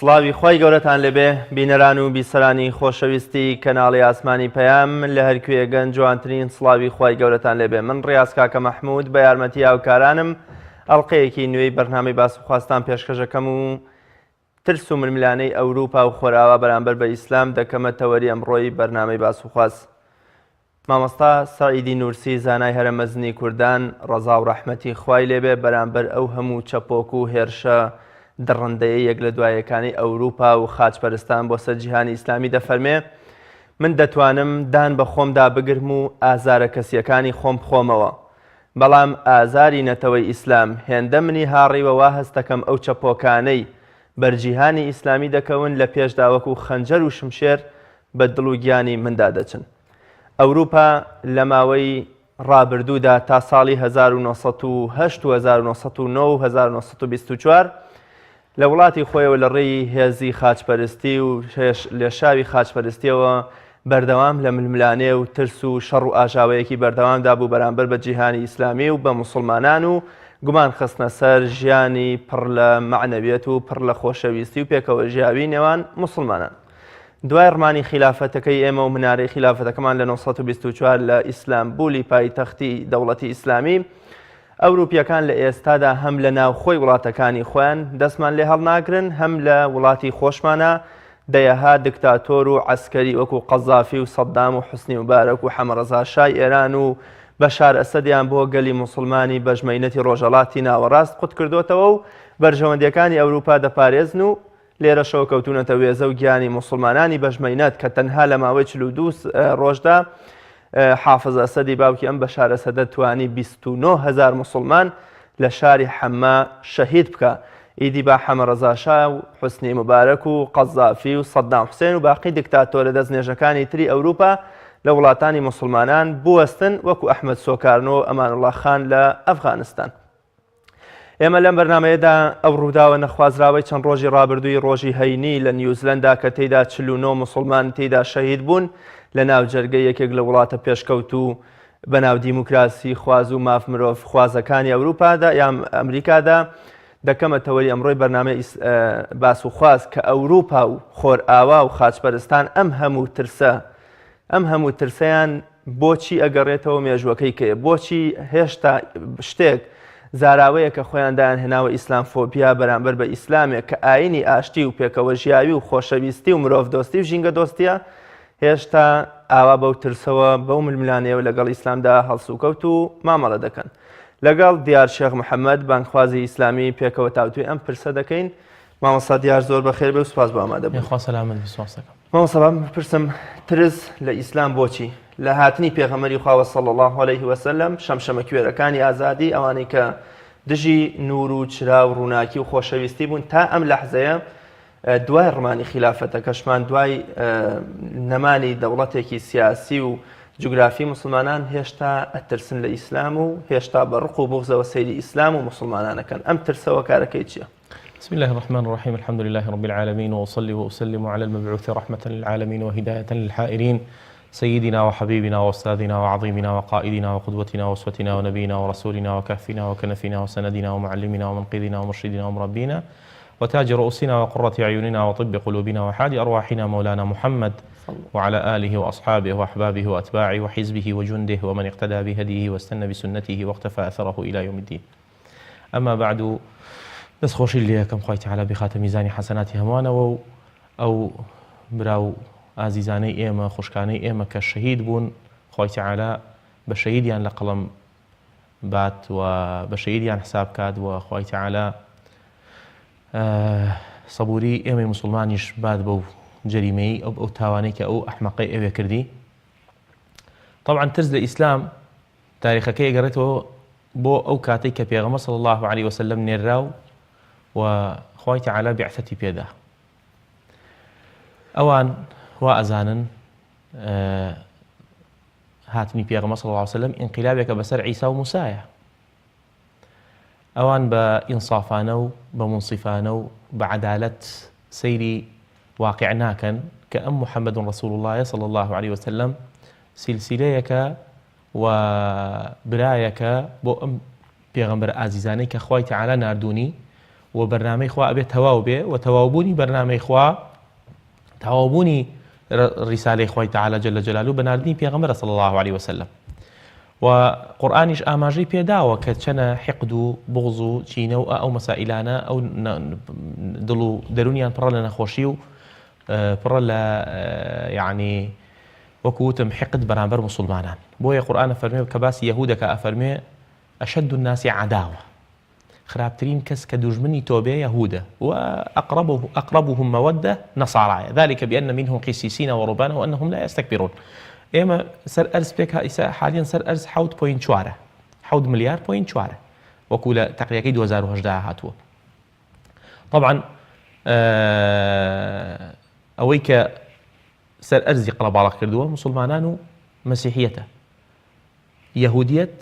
سڵاوی خۆی گەورەتان لەبێ بینەران و بیسەرانی خۆشەویستی کەناڵی ئاسمانی پەیام لە هەرکوێگەن جوانترین سڵاوی خۆی گەورەتان لێبێ. من ڕاست کاکە مەحموود بە یارمەتی هاوکارانم ئەڵلقەیەکی نوێی بەرنامەی باسوخواستان پێشکەشەکەم و ترس و ململانەی ئەوروپا و خۆراوە بەرامبەر بە ئیسلام دەکەمە تەوەری ئەمڕۆی بەرنامەی باسوخواست. مامۆستا سەعیدی نورسی زانای هەرە مەزنی کوردان ڕەزا و ڕەحمەتی خوای لێبێ بەرامبەر ئەو هەموو چەپۆک و هێرشە دڕندەیە یەک لە دوایەکانی ئەوروپا و خاچپەرستان بۆ سەر جیهانی ئیسلامی دەفەرمێ من دەتوانم دان بە خۆمدا بگرم و ئازارە کەسیەکانی خۆم بخۆمەوە، بەڵام ئازاری نەتەوەی ئیسلام هێندە منی هاڕیوەوە هەستەکەم ئەو چەپۆکانەی بەرجیهانی ئیسلامی دەکەون لە پێشدا وەکو خەنجەر و شمشێر بە دڵ و گیانی مندا دەچن. ئەوروپا لە ماوەی ڕابردوودا تا ساڵی 1970 و 1909 و 1924 لە وڵاتی خۆیەوە لە ڕێی هێزی خاچپەرستی و لێشاوی خاچپەرستیەوە بەردەوام لە ململانێ و ترس و شەڕ و ئاژاوەیەکی بەردەوامدا بوو بەرامبەر بە جیهانی ئیسلامی و بە موسڵمانان و گومان خستنە سەر ژیانی پڕ لە معنەویەت و پڕ لە خۆشەویستی و پێکەوە ژیاوی نێوان موسڵمانان. دوای ڕمانی خلافەتەکەی ئێمە و منارەی خلافەتەکەمان لە 1924 لە ئیسلامبولی پایتەختی دەوڵەتی ئیسلامی، ئەوروپیەکان لە ئێستادا هەم لە ناوخۆی وڵاتەکانی خۆیان دەستمان لێ هەڵناگرن، هەم لە وڵاتی خۆشمانە دەیەها دکتاتۆر و عەسکەری وەکو قەزافی و سەدام و حوسنی مبارەک و حەمەڕەزا شای ئێران و بەشار ئەسەدیان بۆ گەلی موسڵمانی بەژمەینەتی ڕۆژهەڵاتی ناوەڕاست قوت کردوتەوە و بەرژەوەندیەکانی ئەوروپا دەپارێزن و لێرە شەوە کەوتونەتە وێزە و گیانی موسڵمانانی بەژمەینەت کە تەنها لە ماوەی 42 ڕۆژدا حافظ ئەسەدی باوکی ئەم بەشار ئەسەدە توانی 29,000 موسڵمان لە شاری حەما شەهید بکە. ئیدی با حەمەڕەزا شا و حوسنی مبارەک و قەزافی و سەدام حوسێن و باقی دکتاتۆرە دەستنێژەکانی تری ئەوروپا لە وڵاتانی موسڵمانان بوەستن وەکو ئەحمەد سۆکارنۆ ئەمانوڵڵا خان لە ئەفغانستان. ئێمە لەم بەرنامەیەدا ئەو ڕووداوە نەخوازراوەی چەند ڕۆژی ڕابردووی ڕۆژی هەینی لە نیوزلەندا کە تێیدا 49 موسڵمان تێیدا شەهید بوون لە ناو جەرگەی یەکێک لە وڵاتە پێشکەوت و بەناو دیموکراسی خواز و ماف مرۆڤ خوازەکانی ئەوروپادا یان ئەمریکادا دەکەمە تەوەری ئەمڕۆی بەرنامەی باس و خواز کە ئەوروپا و خۆرئاوا و خاچپەرستان ئەم هەموو ترسەیان بۆچی ئەگەڕێتەوە مێژوەکەی کەیە، بۆچی هێشتا شتێک زاراوەیە کە خۆیاندایان هێناوە ئیسلامفۆبیا بەرامبەر بە ئیسلامێک کە ئاینی ئاشتی و پێکەوە ژیاوی و خۆشەویستی و مرۆڤ دۆستی و ژینگە دۆستیە هێشتا ئاوا بەو ترسەوە بەو ململانەیەوە لەگەڵ ئیسلامدا هەڵسوکەوت و مامەڵە دەکەن. لەگەڵ دیار شێخ محەممەد بانگخوازی ئیسلامی پێکەوە تاوتوی ئەم پرسە دەکەین. مامۆستا دیار زۆر بەخێر بێ و سوپاس بۆ ئامادە بوون. مامۆستا پرسم ترس لە ئیسلام بۆچی؟ لە هاتنی پێغەمبەری خوا صلی الله علیه و سلم شەمشەمە کوێرەکانی ئازادی ئەوانەی کە دژی نور و چرا و ڕووناکی و خۆشەویستی بوون تا ئەم لەحزەیە دوای ڕمانی خلافەتەکەشمان دوای نەمانی دەوڵەتێکی سیاسی و جوگرافی مسلمانان هێشتا ئەترسن لە ئیسلام و هێشتا بە ڕق و بغزەوە سەیری ئیسلام و مسلمانانەکەن. ئەم ترسەوە کارەکەی چییە؟ بسم الله الرحمن الرحيم الحمد لله رب العالمين وأصلي وأسلم على المبعوث رحمة للعالمين وهداية للحائرين سيدنا وحبيبنا وأستاذنا وعظيمنا وقائدنا وقدوتنا وأسوتنا ونبينا ورسولنا وكهفنا وكنفنا وسندنا ومعلمنا ومنقذنا ومرشدنا ومربينا وتاج رؤوسنا وقرة أعيننا وطب قلوبنا وحاد أرواحنا مولانا محمد وعلى آله وأصحابه وأحبابه وأتباعه وحزبه وجنده ومن اقتدى بهديه واستنى بسنته واقتفى أثره إلى يوم الدين. أما بعد دەست خۆشی لێ یەکەم خوای تەعالا بخاتە میزانی حەسەناتی هەمووانەوە و ئەو براو ئازیزانەی ئێمە خوشکانەی ئێمە کە شەهید بوون خوای تەعالا بە شەهیدیان لە قەڵەم بات و بە شەهیدیان حساب کات و خوای تەعالا سەبووری ئێمەی موسڵمانیش بات بەو جەریمەی ئەو تاوانەی کە ئەو ئەحمەقەی ئەوێ کردی. طبعا ترس لە ئیسلام تاریخەکەی ئەگەڕێتەوە بۆ ئەو کاتێک کە پێغەمبەر صلی الله علیه وسلم نێراو و خوای تەعالا بیعثەتی پێدا. ئەوان وا ئەزانن هاتنی پێغەمبەر صلی الله علیه وسلم ئینقلابێکە بەسەر عیسا و موسایە. ئەوان بە ئینصافانە و بە منصیفانە و بە عەدالەت سەیری واقع ناکەن کە ئەم محەممەد ڕەسوول الله صلی الله علیه وسلم سیلسیلەیەکە و برایەکە بۆ ئەم پێغەمبەر ئازیزانەی کە خوای تەعالا ناردوونی و بەرنامەی خوا ئەبێت تەواو بێ و تەواوبوونی بەرنامەی خوا تەواوبوونی ڕیسالەی خۆی تەعالە جەلە جەلالوه بەناردنی پێغەمبەرە صلی الله عليه وسلم و قورئانیش ئاماژەی پێداوە کە چەنە حقد و بغض و چینە و ئەو مەسائلانە ئەو دڵ و دەرونیان پڕە لە نەخۆشی و پڕە لە یعنی وەکوتم حقد بەرامبەر مسلمانان بۆیە قورئان ئەفەرمێ کە باسی یەهودەکە ئەفەرمێ ئەشەد الناس عداوة خراپترین کەس کە دوژمنی تۆ بێ یەهودە و أقربهم مودة نصارى ذلك بأن منهم قسيسين ورهبانا وأنهم لا يستكبرون ئێمە سەر ئەرز پێک حالیان سەر ئەرز 7.4 ملیار وەکو لە تەقریەکەی 2018 هاتووە طبعا ئەوەی کە سەر ئەرزی قەڵەباڵغ کردووە مسلمانان و مەسیحیەتە یەهودیەت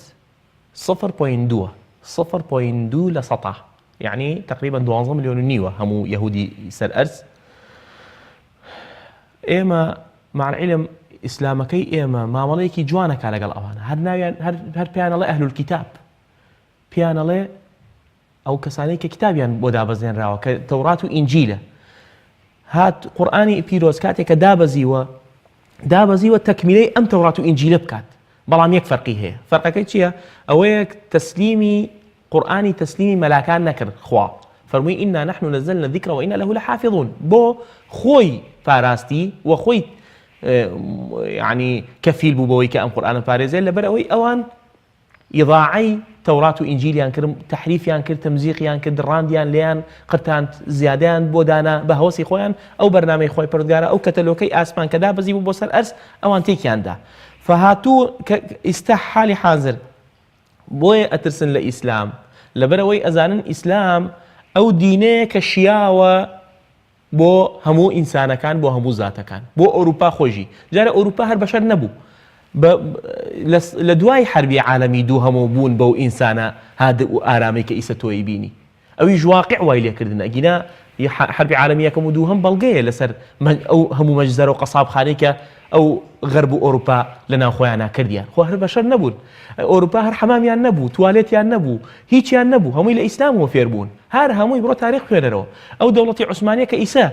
0.2 لە سەتا يعني تقريبا 12 مليون نيوة همو يهودي سر أرز إما مع العلم إسلامكي إما ما ملايكي جوانك على قل أوانا هر بيان الله أهل الكتاب بيان الله أو كسانيك كتاب يعني بودابزين راوا كتوراة وإنجيلة هات قرآني بيروز كاتك دابزي وتكميلي أم توراة وإنجيلة بكات بلام يك فرقي هي فرقك چيا أويك تسليمي قرآني تسليمي ملاكان نكر خوا فرمي إنا نحن نزلنا الذكر وإنا له لحافظون بو خوي فاراستي وخوي يعني كفيل بوبوي كأم قرآن فارزين لبرأوي أوان إضاعي توراة وإنجيل ينكر تحريف ينكر تمزيق ينكر درانديان ليان قرتان زيادان بودانا بهوسي خويان أو برنامج خوي بردقارة أو كتلوكي آسمان كدا بزي بوسر أرس أوان تيكيان دا فهاتو استح حالي حاضر بۆیە ئەترسن لە ئیسلام لەبەرەوەی ئەزانن ئیسلام ئەو دینەیە کە شیاوە بۆ هەموو ئینسانەکان بۆ هەموو زاتەکان بۆ ئەوروپا خۆشی جارە ئەوروپا هەر بەشەر نەبوو لە دوای حربی عالەمی دوو هەموو بوون بەو ئینسانە هادئ و ئارامەی کە ئیسە تۆی بینی ئەویش واقع وای لێکردن ئەگینا حربی عالەمی یەکەم و دووهەم بەڵگەیە لەسەر ئەو هەموو مەجزەرە و قەسابخانەی کە ئەو غەرب و ئەوروپا لەناو خۆیانە کردیان خۆ هەر بەشەر نەبوون ئەوروپا هەر حەمامیان نەبوو توالێتیان نەبوو هیچیان نەبوو هەمووی لە ئیسلامەوە فێر بوون هەر هەمووی بڕۆ تاریخ خوێنەرەوە ئەو دەوڵەتی عوسمانیە کە ئیسا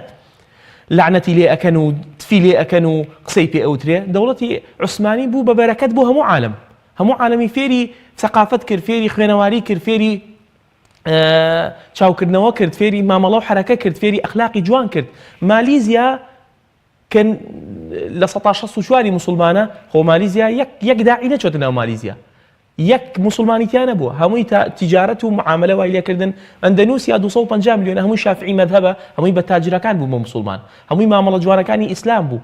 لعنەتی لێ ئەکەن و تفی لێ ئەکەن و قسەی پێ ئەوترێ دەوڵەتی عوسمانی بوو بە بەرەکەت بۆ هەموو عالەمی فێری ثەقافەت کرد فێری خوێنەواری کرد فێری چاوکردنەوە کرد فێری مامەڵە و حرەکە کرد فێری ئەخلاقی جوان کرد مالیزیا كان لسطا 64 مسلمانة هو ماليزيا يك داعي نشوت ناو ماليزيا يك مسلماني تيانا بو هموي تجارته ومعاملة وايليا كردن اندونيسيا 250 مليون هموي شافعي مذهبه هموي بتاجرة كان بو مسلمان هموي معاملة جوانا كان اسلام بو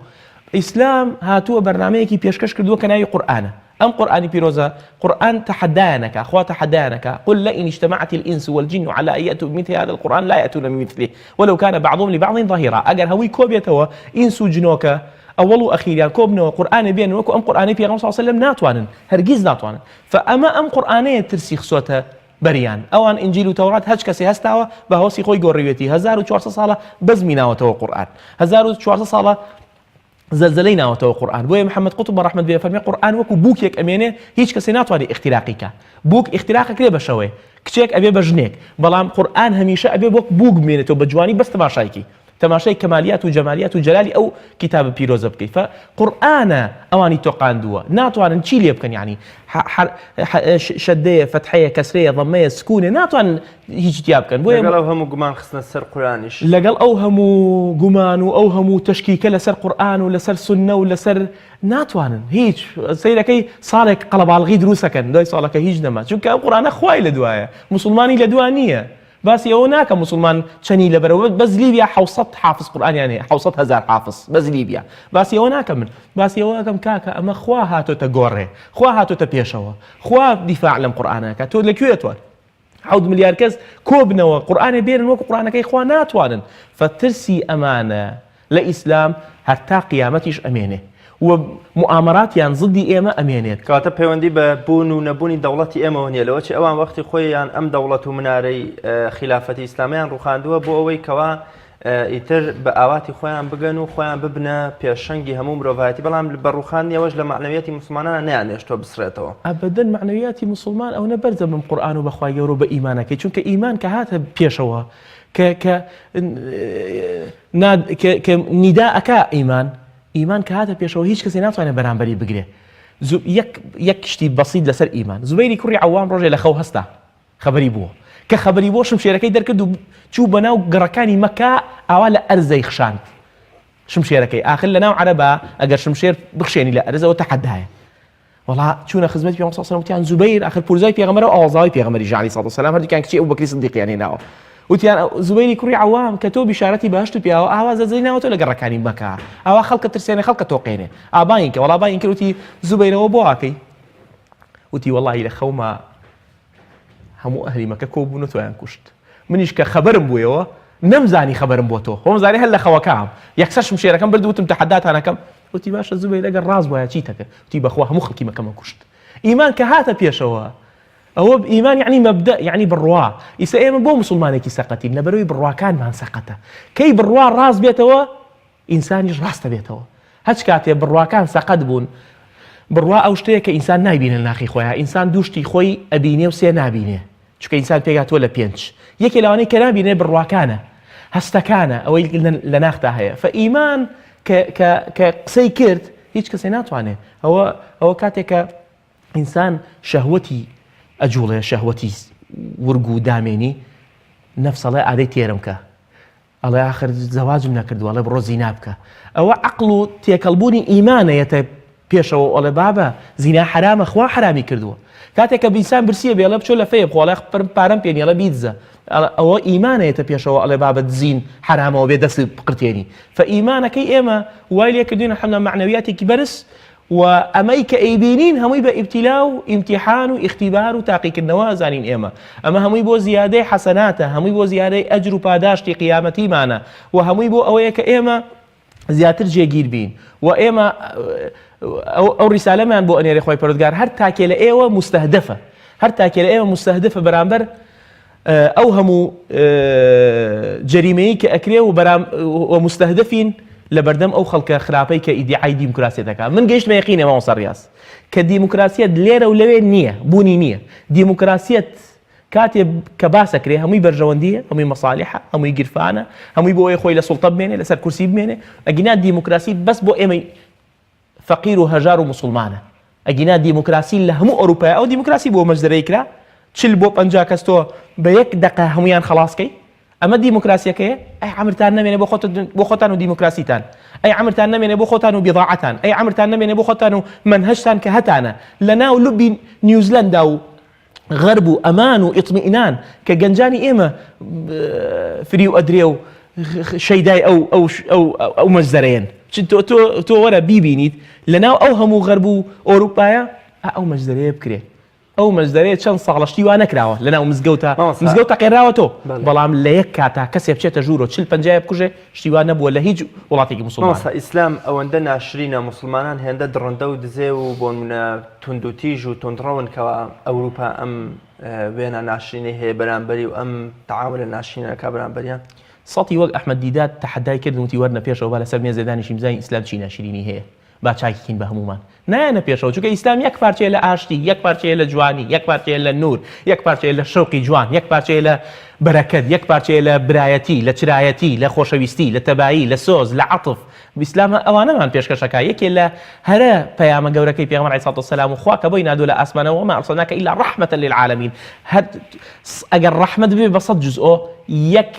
اسلام هاتوا برنامجي بيشكش كردوا كناي قرآن ام قرآن بيروزا قرآن تحدانك اخوات تحدانك قل لئن اجتمعت الانس والجن على ان ياتوا بمثل هذا القرآن لا ياتون بمثله ولو كان بعضهم لبعض ظهيرا اجر هوي كوبيتوا انس وجنوكا اول واخير يعني كوبنا قرآن بين وكو ام قرآن في صلى الله عليه وسلم ناتوانن هرجيز ناتوانن فاما ام قرآنيه ترسيخ صوتها بريان اوان انجيل وتوراة هج كسي هستاوا بهوسي خوي قوريوتي 1400 ساله بزميناوتو قرآن 1400 ساله زلزلەی ناوەتەوە قورئان بۆیە محەممەد قوتب ڕەحمەت بێ فەرمێ قورئان وەکو بووکێک ئەمێنێ هیچ کەسێ ناتوانێت اختراقی کە بووک اختراقەکرێ بەشەوەی کچێک ئەبێ بە ژنێک بەڵام قورئان هەمیشە ئەبێ وەک بووک بمێنێتەوە بە جوانی بەس تەماشایکی تەماشای کەمالیات و جەمالیات و جەلالی ئەو کتابە پیرۆزە بکەیت فقورئانە ئەوانی تۆقاندووە ناتوانن چی لێ بکەن یعنی شەدەیە فەتحەیە کەسرەیە ضەمەیە سکوونێ ناتوانن هیچ تیا بکەن بۆیە لەگەڵ ئەو هەموو گومان خستنە سەر قورئانیش لەگەڵ ئەو هەموو گومان و ئەو هەموو تەشکیکە لەسەر قورئان و لەسەر سوننە و لەسەر ناتوانن هیچ سەیرەکەی ساڵێک قەڵەباڵغی دروستەکەن دوای ساڵەکە هیچ نەما چونکە ئەو قورئانە خوای لە دوایە مسلمانی لە دوای نییە باسی ئەوە ناکە مسلمان چەنی لەبەرەوە بەس لیبیا 600 حافظ قورئانیانەیە 600,000 حافظ بەس لیبیا باسی ئەوە ناکەم من باسی ئەوە ئەەکەم کاکە ئەمە خوا هاتۆتە گۆڕێ خوا هاتۆتە پێشەوە خوا دیفاع لەم قورئانەکە تۆ لەکوێ توان 7 ملیار کەس کۆبنەوە قورئانێ بێنن وەکو قورئانەکەی خوا ناتوانن فترسی ئەمانە لە ئیسلام هەر تا قیامەتیش ئەمێنێ و مؤامراتیان زدی ئێمە ئەمێنێت کاتە پەیوەندی بە بوون و نەبوونی دەوڵەتی ئێمەوە نیە لەوە چ ئەوان وەختی خۆیان ئەم دەوڵەت و منارەی خلافەتی ئیسلامیان ڕوخاندووە بۆ ئەوەی کەوا ئیتر بە ئاواتی خۆیان بگەن و خۆیان ببنە پێشەنگی هەموو مرۆڤایەتی بەڵام بەڕووخان ێوەش لە معنەویەتی مسلمانانە نەیانێشتۆ بسرێتەوە ئەبەدەن معنەویاتی مسلمان ئەو نەبەرزە من قورئان و بەخوای گەورە بە ئیمانەکەی چونکە ئیمان کە هاتە پێشەوە کە نیداءەکە ئیمان کە هاتە پێشەوە هیچ کەسێ ناتوانێت بەرامبەری بگرێ یەک شتی بەسیط لەسەر ئیمان زوبەیری کوڕی عەوام ڕۆژێ لە خەو هەستا خەبەری بووە کە خەبەری بۆ شمشێرەکەی دەرکرد و چوو بەناو گەڕەکانی مەکە ئاوا لە ئەرزەی خشاند شمشێرەکەی ئاخر لەناو عەرەبا ئەگەر شمشێر بخشێنی لە ئەرزەوە تەحەدایە وڵا چوونە خزمەتی پێغەمبەر صلی الله علیه و سلم زوبەیر ئاخر پورزای پێغەمبەر و ئاوازاوی پێغەمبەری عەلەیهی سەڵاتو وسەلام هەردووکیان کچی ئەبوبەکری سیدیقیان هێناوە وتیان زوبەیری کوڕی عەوام کە تۆ بیشارەتی بەهەشت و پیاوە ئاوا زەزەی ناوەتۆ لە گەڕەکانی مەکە ئاوا خەڵکە ترسێنێ خەڵکە تۆقێنێ ئاباین کە وڵا باین کرد وتی زوبەیرەوە بۆ ئاکەی وتی وەڵڵاهی لە خەوما هەموو ئەهلی مەکە کۆبوون و تۆیان کوشت منیش کە خەبەرم بوویەوە نەمزانی خەبەرم بۆ تۆ خۆمزانی هەر لە خەوەکەم یەکسەر شمشێرەکەم بردووتم تەحەداتانەکەم وتی باشە زوبەیر ئەگەر ڕاست بووایە چیتەکە وتی بەخوا هەموو خەڵکی مەکەمە کوشت ئیمان کە هاتە پێشەوە ئەوە ئیمان یعنی مەبدە یعنی بڕوا ئیسا ئێمە بۆ مسلمانێکی سەقەتین لەبەرەوەی بڕواکانمان سەقەتە کەی بڕوا ڕاست بێتەوە ئینسانیش ڕاستە بێتەوە هەچ کاتێ بڕواکان سەقەت بوون بڕوا ئەو شتەیە کە ئینسان نایبینە لە ناخی خۆیان ئینسان دووشتی خۆی ئەبینێ و سێ نابینێ چونکە ئینسان پێگاتوە لە پێنج یەکێ لەوانەی کە نابینێ بڕواکانە هەستەکانە ئەوەی لە ناختا هەیە فئیمان کە قسەی کرد هیچ کەسێ ناتوانێت ئەوە کاتێک کە ئینسان شەهوەتی ئەجوڵێ شەهوەتی ورگ و دامێنی نەفسەڵێ ئادەی تێرم کە ئەڵێ ئاخر زەواجم نەکردووە ئەڵێ بڕۆ زینا بکە ئەوە عەقڵ و تێکەڵبوونی ئیمانەیەتە پێشەوە ئەڵێ بابە زینا حرامە خوا حرامی کردووە کاتێک کە ئینسان برسیە بێڵە بچۆ لە فەیە بخۆڵێ پارەم پێنی ئەڵێ بیتزە ئەوە ئیمانەیەتە پێشەوە ئەڵێ بابەت زین حرامەوە بێ دەست بقرتێنی فئیمانەکەی ئێمە وای لێ کردوینە حەمنە معنەویاتێکی بەرز و ئەمەی کە ئەیبینین هەمووی بە ئیبتیلا و ئیمتیحان و ئیختیبار و تاقیکردنەوە ئەزانین ئێمە ئەمە هەمووی بۆ زیادەی حەسەناتە هەمووی بۆ زیادەی ئەجر و پاداشتی قیامەتیمانە و هەمووی بۆ ئەوەیە کە ئێمە زیاتر جێگیر بین و ئێمە ئەو ڕیسالەمان بۆ ئەنێرە خۆی پەروەردگار هەر تاکێ لە ئێوە مستەهدەفە هەر تاکێ لە ئێوە مستەهدەفە بەرامبەر ئەو هەموو جەریمەیە کە ئەکرێ و مستەهدەفین لە بەردەم ئەو خەڵکە خراپەی کە ئیدعای دیموکراسی دەکات من گەیشت بە یەقینێ مامۆستا ڕیاض کە دیموکراسیەت لێرە و لەوێ نییە بوونی نییە دیموکراسیەت کاتێ کە باسەکرێ هەمووی بەرژەوەندیە هەمووی مەصالحە هەمووی گرفانە هەمووی بۆ ئەوەی خۆی لە سوڵتە بمێنێ لەسەر کورسی بمێنێ ئەگینا دیموکراسی بەس بۆ ئێمە فەقیر و هەژار و مسلمانە ئەگینا دیموکراسی لە هەموو ئەوروپای ئەو دیموکراسی بۆ مەجدەرەی کرا 40 بۆ 50 کەس تۆ بە یەک دقە هەمویان خلاصکەی ئەمە دیموکراسیەکەیە ئەی عەمرتان نەمێنێ بۆ خۆتان و دیموکراسیتان ئەی عەمرتان نەمێنێ بۆ خۆتان و بیضاعەتان ئەی عەمرتان نەمێنێ بۆ خۆتان و منهەجتان کە هەتانە لەناو لوبی نیوزلەندا و غەرب و ئەمان و ئیطمیئینان کە گەنجانی ئێمە فری و ئەدرێ و شەیدای ئەو مەجزەرەیەن تۆ وەرە بیبینیت لەناو ئەو هەموو غەرب و ئۆروپایە ئەو مەجزەرەیە بکرێ ئەو مەجدەرەیە چەند ساڵشتی وا نەکراوە لەناو مزگەوتە قێراوە تۆ بەڵام لە یەک کاتا کەسێ بچێتە ژوورۆ 40-50 بکوژێ شتیوان نەبووە لە هیچ وڵاتێکی مسلمان ئیسلام ئەوەندە ناشرینە مسلمانان هێندە درڕندە و دزێ و بۆ منە تونند و تیژ و تۆندڕەون کەەوە ئەوروپا ئەم وێنە ناشرینەی هەیە بەرامبەری و ئەم تەعاون لە ناشرینەکە بەرامبەریان سەڵی وەک ئەحمەد دیدات تەحەدای کرد وتی وەرنە پێشەوە با لەسەر مێزێدانی شیمزای ئیسلام چی ناشرینی هەیە با چاکیکین بە هەمومان نایەنە پێشەوە چونکە ئیسلام یەک پارچەیە لە ئاشتی یەک پارچەیە لە جوانی یەک پارچەیە لە نور یەک پارچەیە لە شەوقی جوان یەک پارچەیە لە بەرەکەت یەک پارچەیە لە برایەتی لە چرایەتی لە خۆشەویستی لە تەبایی لە سۆز لە عەتف ئیسلام ئەوانەمان پێشکەشەکە یەکێ لە هەرە پەیامە گەورەکەی پێغەمبەر عەلەیهی سەڵاتو وسەلام و خوا کە بۆی نادۆ لە ئاسمانەوە وما ئەرسەلناکە ئیلا ڕەحمەتەن للعالەمین ئەگەر ڕەحمەت بێ بە 100 جزء یەک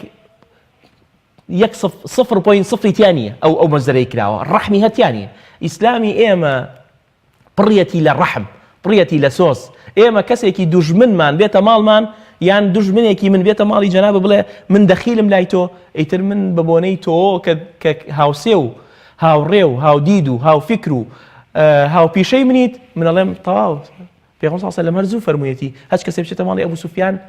0.0 تیانە ئەو مەجزەرەی کراوە ڕەحمی هەتیانە ئیسلامی ئێمە پڕیەتی لە ڕەحم پڕیەتی لە سۆز ئێمە کەسێکی دوژمنمان بێتە ماڵمان یان دوژمنێکی من بێتە ماڵی جەنابە بڵێ من دەخیلم لای تۆ ئیتر من بە بۆنەی تۆ کە هاوسێ و هاوڕێ و هاودید و هاوفکر و هاوپیشەی منیت من ئەڵێم تەواو پێغەمبەر صلی الله علیه و سلم هەرزوو فەرموویەتی هەچ کەسێ بچێتە ماڵی ئەبوو سوفیان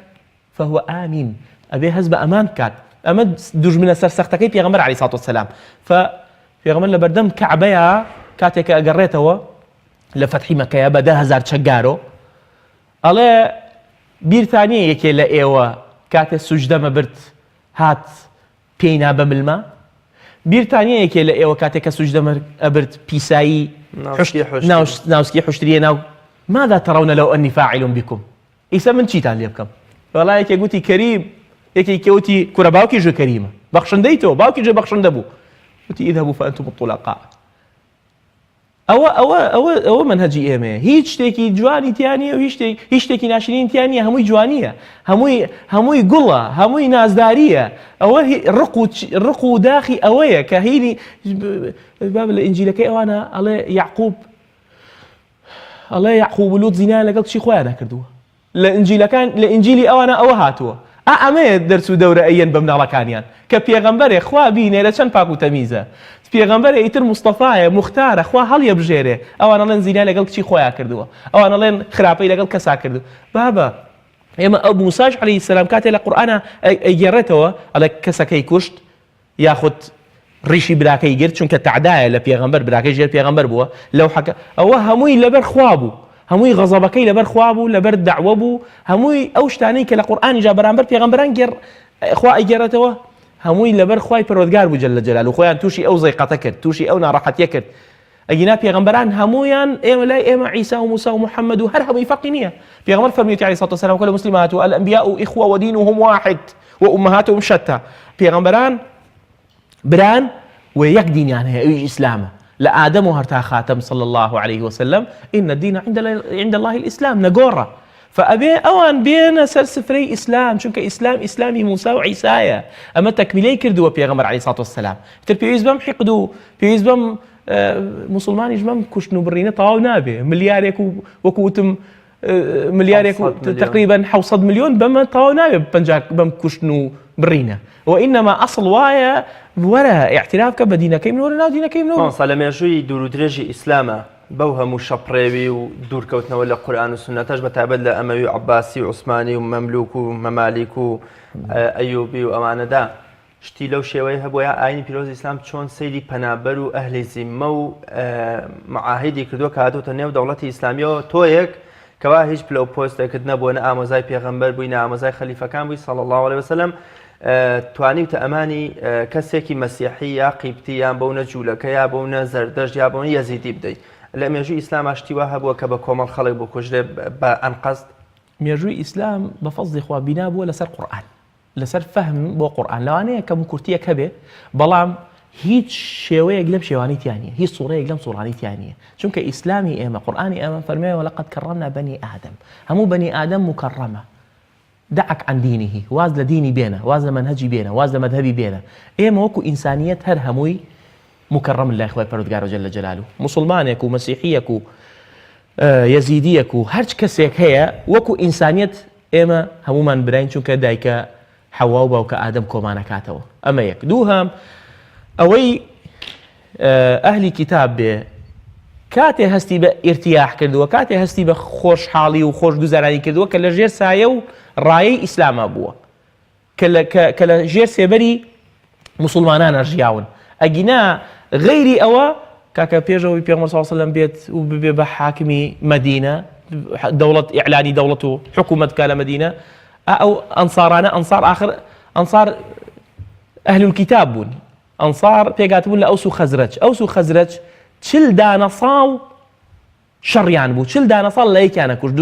فهو ئامین ئەبێ هەز بە ئەمان بکات ئەمە دوژمنە سەرسەختەکەی پێغەمبەر عەلەیهی سەڵاتو وسەلام پێغەمبەر لە بەردەم کەعبەیە کاتێک ئەگەڕێتەوە لە فەتحی مەکەیە بە 10,000 چەکگارۆ ئەڵێ بیرتانیە یەکێ لە ئێوە کاتێ سوجدەمە برد هات پێی نا بەملما بیرتانیەیەکێ لە ئێوە کاتێک کە سوجدە ئەبرد پیسایی ناوسکی حشتریە ناو ماذا ترون لو أني فاعل بكم ئیسا من چیتان لێ بکەم وەڵا یەکێک گوتی کەریم یەکێک وتی کورە باوکی ژە کەریمە بەخشندەی تۆ باوکی ژە بەخشندە بوو وتی اذهبوا فأنتم الطلقاء ئەوە منهەجی ئێمەیە هیچ شتێکی جوانی تیانە و هیچ شتێکی ناشرین تیانە هەمووی جوانیە هەمووی گوڵە هەمووی نازداریە ئەوە ڕق و داخی ئەوەیە کە هینی باب لە ئینجیلەکەی ئەوانە ئەڵێ یعقوب و لوط زینایان لەگەڵ چی خۆیان نەکردووە لە ئینجیلی ئەوانە ئەوە هاتووە ئەمەیە دەرس و دەورە ئەیەن بە مناڵەکانیان کە پێغەمبەرێ خوا بینێ لە چەند پاک و تەمیزە پێغەمبەرێ ئیتر مستەفایە مختارە خوا هەڵیە بژێرێ ئەوان ئەڵێن زینای لەگەڵ کچی خۆیان کردووە ئەوان ئەڵێن خراپەی لەگەڵ کەسا کردو بابە ئێمە ئەو موساش عەلەیهی سەلام کاتێ لە قورئانە ئەیگێڕێتەوە ئەڵێ کەسەکەی کوشت یاخود ڕیشی براکەی گرت چونکە تعدایە لە پێغەمبەر براکەی ژێر پێغەمبەر بووە لەو حەکە ئەوە هەمووی لەبەر خوا بوو هەمووی غەزەبەکەی لەبەر خوا بوو لەبەر دەعوە بوو هەمووی ئەو شتانەی کە لە قورئانی جا بەرامبەر پێغەمبەران خوا ئەیگێڕێتەوە هەمووی لەبەر خوای پەروەردگار بوو جەل جەلاله خۆیان تووشی ئەو زەیقەتە کرد تووشی ئەو ناڕەحەتیە کرد ئەگینا پێغەمبەران هەمویان ئێمە لای ئێمە عیسا و موسا و محەممەد و هەر هەمووی فەقی نییە پێغەمبەر فەرموویەتی عەلەیهی سەڵاتو وەسەلام کە لە موسلیمات و الأنبیاء إخوة ودينهم واحد وأمهاتهم شتى پێغەمبەران بران ويك دينيان هي أي إسلام لآدم وهرتا خاتم صلى الله عليه وسلم إن الدين عند الله الإسلام نقورة فأبي أوان بين سفري إسلام شنك إسلامي موسى وعيسى أما تكملي كردوا بيغمر عليه الصلاة والسلام تر بيوز بم حقدوا بيوز بم مسلمان يجمم كشنو برينا طاو نابي مليار وكوتم مليار تقريبا حوصد مليون بما طاو نابي بنجاك بم كشنو برينا وإنما أصل وايا ولا اعتراف كبدينك من ولا دينك من ولا صلى مێژووی دوور و درێژی ئیسلامە بەو هەموو شەپڕێوی و دوورکەوتنەوە لە قورئان و سونەتەش بەتایبەت لە ئەمەوی و عەباسی و عوسمانی و مەملوک و مەمالیک و ئەیوبی و ئەمانەدا شتی لەو شێوەیە هەبووە ئاینی پیرۆزی ئیسلام چۆن سەیری پەنابەر و ئەهلی زیممە و معاهیدی کردووە کە هاتووەتە نێو دەوڵەتی ئیسلامیەوە تۆیەک کەوا هیچ پلە و پۆستێکت نەبووە نە ئامۆزای پێغەمبەر بووی نە ئامۆزای خەلیفەکان بووی صلی الله علیه وسلم توانیتە ئەمانی کەسێکی مەسیحی یا قیبتی یان بەو نەجوولەکە یا بەو نە زەردەشت یا بەو یەزیدی بدەیت لە مێژووی ئیسلام ئاشتیوا هەبووە کە بە کۆمەڵ خەڵک بکوژرێ بە ئەنقەست مێژووی ئیسلام بە فەزلی خوا بینا بووە لەسەر قورئان لەسەر فەهم بۆ قورئان لەوانەیە کەم و کورتیەک هەبێ بەڵام هیچ شێوەیەک لەم شێوانەی تیانە هیچ سوورەیەک لەم سوورانەی تیانە چونکە ئیسلامی ئێمە قورئانی ئێمە فەرمێ وەلەقەد کەڕەمنا بەنی ئادەم هەموو بەنی ئادەم مکەڕەمە دعك عن دينه واز لديني بينا واز لمنهجي بينا واز لمذهبي بينا إما وكو إنسانية هر هموي مكرم الله إخوة پروردگار جل جلاله مسلمانك ومسيحيك يزيديك هر كسيك هي وكو إنسانية إما همو من براين چونك دايك حواء وباوك آدم كومانا كاتوا أما يك دوهم أوي أهلي كتاب كاتي هستي بارتياح كردوا كاتي هستي بخوش حالي وخوش گزاراني كردوا كلا جير سايو ڕایەی ئیسلامە بووە کە لە ژێر سێبەری مسلمانانە ژیاون ئەگینا غەیری ئەوە کاکە پێشەوەی پێغەمبەر صلی الله علیه و سلم بێت و ببێ بە حاکمی مەدینە دەوڵەت ئیعلانی دەوڵەت و حکوومەت کە لە مەدینە ئەو ئەنسارانە ئەنسار ئەهل الکتاب بوون ئەنسار پێگاتبوون لە ئەوس و خەزرەج چل دانە ساڵ شەڕیان بوو چل دانە ساڵ لە یەکیانە کوشت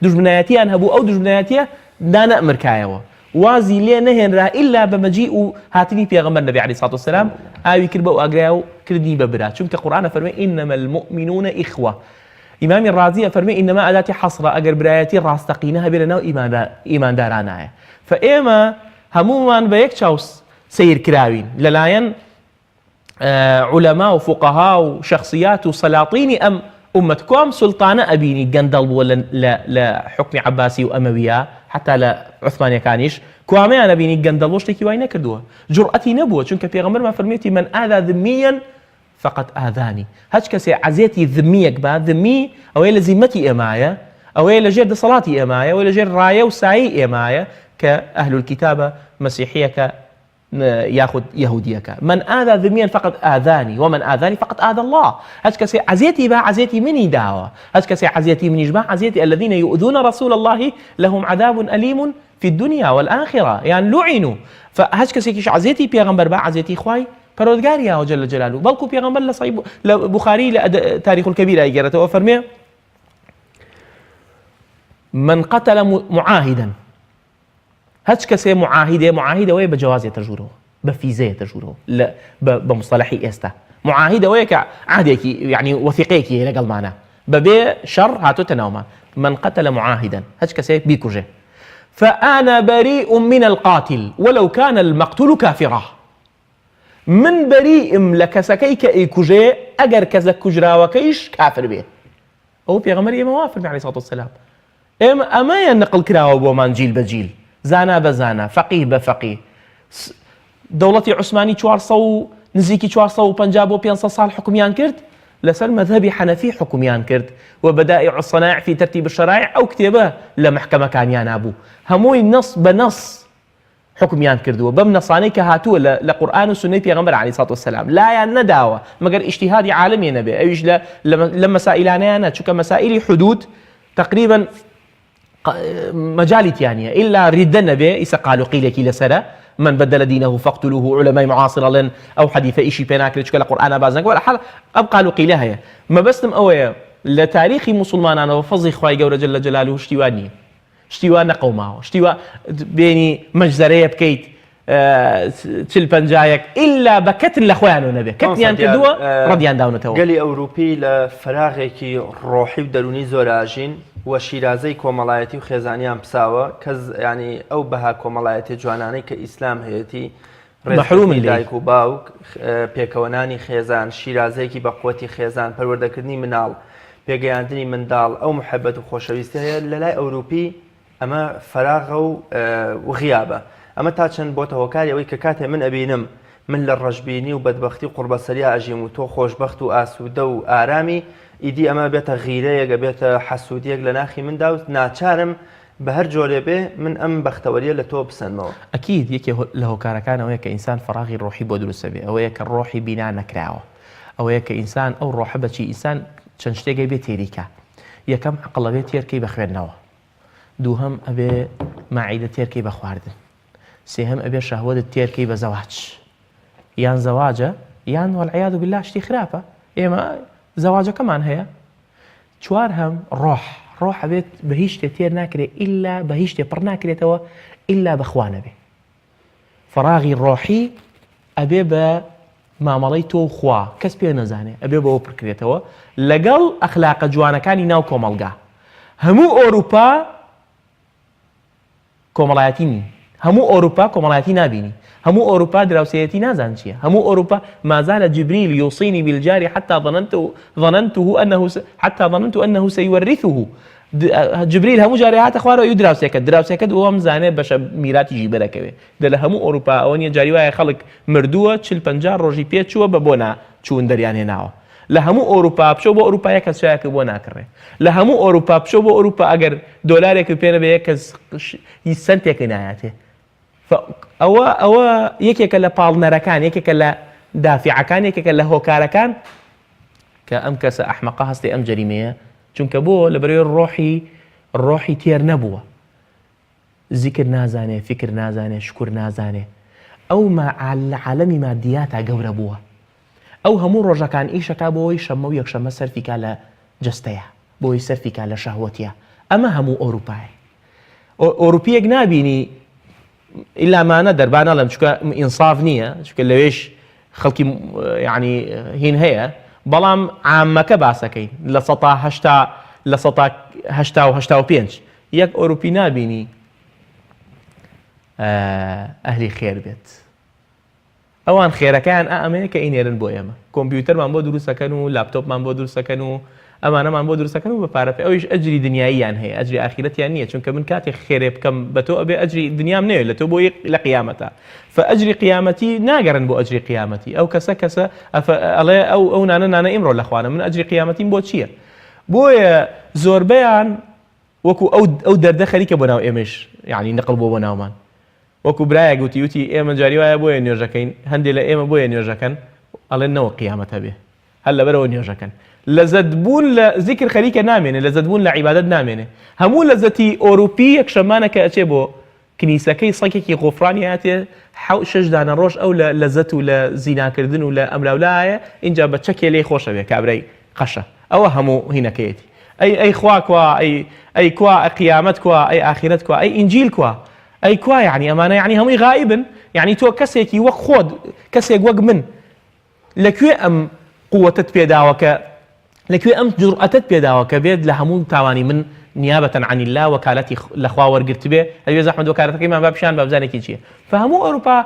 دوژمنایەتیان هەبوو ئەو دوژمنایەتیە دانە ئەمریکایەوە وازی لێ نەهێنرا ئیلا بە مەجیء و هاتنی پێغەمبەر نەبی عەلەیهی سەڵاتو وەسەلام ئاوی کرد بە ئاگریا و کردنی بە برا چونکە قورئانە فەرمێ ئینەمە المؤمنون ئیخوە ئیمامی ڕازیە فەرمێ ئینەما ئەداتی حەسرە ئەگەر برایەتی ڕاستەقینە هەبێ لەناو ئیماندارانایە فئێمە هەمومان بە یەک چاوس سیر کراوین لەلایەن عولەما و فوقەها و شەخصیات و سەلاطینی ئەم أمة كوام سلطانة أبيني جندل ولا حكم عباسي وأموية حتى لا عثمانية كانيش كوامي أنا بيني جندل وشتكي وين كردوه جرأتي نبوة شنك في غمر ما فرميتي من آذى ذميا فقد آذاني هاش كسي عزيتي ذميك بعد ذمي أو إلى ذمتي إماية أو إلى جرد صلاتي إماية أو إلى جرد راية وسعي إماية كأهل الكتابة مسيحية ياخذ يهوديك من آذى ذميا فقد آذاني ومن آذاني فقد آذى الله هاش كسي عزيتي با عزيتي مني دعوة هاش كسي عزيتي مني جماعة عزيتي الذين يؤذون رسول الله لهم عذاب أليم في الدنيا والآخرة يعني لعنوا. فهج كسيكيش عزيتي بيغمبر با عزيتي خواي پروردگاریا جل جلاله بلکو پیغمبر لصحیح بخاری تاریخ الكبير اجرته وفرمي من قتل معاهدا هج كسي معاهده وهي بجواز ترجوره بفيزه ترجوره لا بمصطلحي استا معاهده وهي عهدك يعني وثيقيك لقل معنا ببي شر هاتو تناوما من قتل معاهدا هج كسي بيكوجه فأنا بريء من القاتل ولو كان المقتول كافرا من بريء لكسكيك إيكوجي أجر كذا كجرا وكيش كافر به أو بيغمر إما وافر عليه الصلاة والسلام أما ينقل كراوة بومان جيل بجيل زانا بزانا فقيه بفقيه دولة عثماني 400 نزيكي 450 500 سال حكميان كرد لسال مذهبي حنفي حكميان كرد وبدائع الصنائع في ترتيب الشرائع أو كتابه لمحكمة كان ينابو هموي نص بنص حكميان كردوه بمنصاني كهاتوه لقرآن والسنة بيغمبر عليه الصلاة والسلام لا يعني نداوة مگر اجتهادي عالمي نبي أيش لما مسائلاني أنا شو كمسائل حدود تقريبا مجالي تانية إلا ردنا نبي إذا قالوا قيل كي لسرة من بدل دينه فاقتلوه علماء معاصرة لن أو حديث إشي بيناكل شو كالقرآن بازنك ولا حال أبقى له قيلها هي ما بسم أويا لتاريخ مسلمان أنا وفضي خواي جور جل جلاله اشتواني شتیوا نەقەوماوە شتیوا بینی مەجزەرەیە بکەیت چل پەنجایەک ئیلا بە کەتن لە خۆیانەوە نەبێت کەتیان کردووە ڕەدیان داونەتەوە. گەلی ئەوروپی لە فراغێکی ڕۆحی و دەرونی زۆر ئاژین و شیرازەی کۆمەڵایەتی و خێزانیان پساوە کەس ینی ئەو بەها کۆمەڵایەتی جوانانەی کە ئیسلام هەیەی محرومی دایک و باوک پێکەوەنانی خێزان شیرازەیەکی بە قووەتی خێزان پەروەردەکردنی مناڵ پێگەیاندنی منداڵ ئەو محەبەت و خۆشەویستی هەیە لە لای ئەوروپی ئەمە فراغە و غیابە ئەمە تا چەند بۆتە هۆکاری ئەوەی کە کاتێ من ئەبینم من لە ڕەشببینی و بەدبەختی و قوربەسەری ئاژیم و تۆ خۆشببخت و ئاسوودە و ئارامی ئیدی ئەمە بێتە غیرەیەگە بێتە حەسوودیەک لە ناخی مندا و ناچارم بە هەر جۆرێ بێ من ئەم بەختەوەریە لە تۆ بسەنمەوە. ئەکید یەکێ لە هۆکارەکانەوەیە کە ئینسان فراغی ڕۆحی بۆ دروستە بێ ئەوەیە کە ڕۆحی بینا نەکراوە ئەوەیە کە ئینسان ئەو ڕۆحە بەچی ئینسان چەند شتێکی بێ تێریکە یەکەم عقڵەبێت تێرکەی بە خوێندنەوە دووهەم ئەبێ ماعیدە تێرکەی بە خواردن سێهەم ئەبێ شەهوەتت تێرکەی بە زەواج یان زەواجە یان وەالعیاذ بالله شتی خراپە ئێمە زەواجەکەمان هەیە چوارهەم ڕۆح ئەبێت بە هیچ شتێ تێر ناکرێت ئیلا بە هیچ شتێ پڕ ناکرێتەوە ئیلا بەخوا نەبێ فراغی ڕۆحی ئەبێ بە مامەڵەی تۆ خوا کەس پێ نەزانێ ئەبێ بەوە پڕکرێتەوە لەگەڵ ئەخلاقە جوانەکانی ناو کۆمەڵگا هەموو ئۆروپا کۆمەڵایەتی نین هەموو ئۆروپا کۆمەڵایەتی نابینی هەموو ئۆروپا دراوسێتی نازان چییە هەموو ئۆروپا مازالە جبریل یوصینی بالجاری حتى ظننت أنه سيورثه جبریل هەموو جارێ هاتە خوارەوە دراوسێکە ئەوەم زانێ بەشە میراتی ژی بەرەکەوێ لە هەموو ئۆروپا ئەوە نیە جاری وایە خەڵک مردووە 40-50 ڕۆژی پێ چووە بە بۆ چوون دەریان هێناوە لە هەموو ئۆروپا بچۆ بۆ ئۆروپا کەس شایەکە بۆ ناکڕێ لە هەموو ئۆروپا بچۆ بۆ ئۆروپا ئەگەر دۆلارێک پێنە بێ کەس سنتێکی نایەتێ ئەوە یەکێکە لە پاڵنەرەکان یەکێکە لە دافعەکان یەکێکە لە هۆکارەکان کە ئەم کەسە ئەحمەقە هەستی ئەم جەریمەیە چونکە بۆ لە بەرەوەی ڕۆحی تێر نەبووە زیکر نازانێ فکر نازانێ شکر نازانێ ئەو عالەمی مادیاتە گەورە بووە ئەو هەموو ڕۆژەکان ئیشەکە بۆی شەمە و یەکشەمە سەرفیکا لە جەستەیە بۆی سەرفیکا لە شەهوەتیە ئەمە هەموو ئۆروپایە ئۆروپیەک نابینی ئیلامانە دەربانە لەم چکە ئینساف نییە چکە لەوێش خەڵکی یعنی هین هەیە بەڵام عامەکە باسەکەی لە 1985 یەک ئۆروپی نابینی ئەهلی خێر بێت ئەوان خێرەکەیان ئەمەیە کە ئینێرن بۆ ئێمە کۆمپیوتەرمان بۆ دروستەکەن و لاپتۆپمان بۆ دروستەکەن و ئەمانەمان بۆ دروستەکەن و بە پارە ئەویش ئەجری دنیاییان هەیە ئەجری ئاخیرەتیان نییە چونکە من کاتێک خێرێ بکەم بە تۆ ئەبێ ئەجری دنیام نەوێت لە تۆ بۆ لە قیامەتە فئەجری قیامەتی ناگەڕن بۆ ئەجری قیامەتی ئەو کەسە ئەڵێ ئەو نانە ئیمڕۆ لە خوانە من ئەجری قیامەتیم بۆ چییە بۆیە زۆربەیان وەکو ئەو دەردە خەریکە بۆ ناو ئێمەش یعنی نقل بۆ ناومان وەکو برایە گوتی ئێمە جاری وایە بۆیە نوێژەکەین هەندێک لە ئێمە بۆیە نوێژەکەن ئەڵێن نەوە قیامەتە بێ هەر لەبەرەوە نوێژەکەن لەزەتبوون لە ذیکر خەریکە نامێنێ لەزەتبوون لە عیبادەت نامێنێ هەموو لەزەتی ئۆروپی یەکشەمانە کە ئەچێ بۆ کنیسەکەی سەگێکی غۆفرانی هاتێ 6 دانە ڕۆژ ئەو لە لەزەت و لە زیناکردن و لە ئەملاولایە اینجا بە چەکێ لێ خۆشە بێ کابرای قەشە ئەوە هەموو هینەکەیەتی ئەی خوا کوا ئەی کوا قیامەت کوا ئەی ئاخرەت کوا ئەی ئینجیل کوا ئەی کوا یعنی ئەمانە یعنی هەمووی غائبن یعنی تۆ کەسێکی وەک خۆت کەسێک وەک من لەکوێ ئەم قووەتت پێداوە کە لەکوێ ئەم جورئەتت پێداوە کە بێت لە هەموو تاوانی من نیابەتەن عن الله وەکالەتی لەخوا وەرگرت بێ ئەوێ زەحمەت وەکالەتەکەیمان بە پیشان بە بزانێکی چییە فهەموو ئەوروپا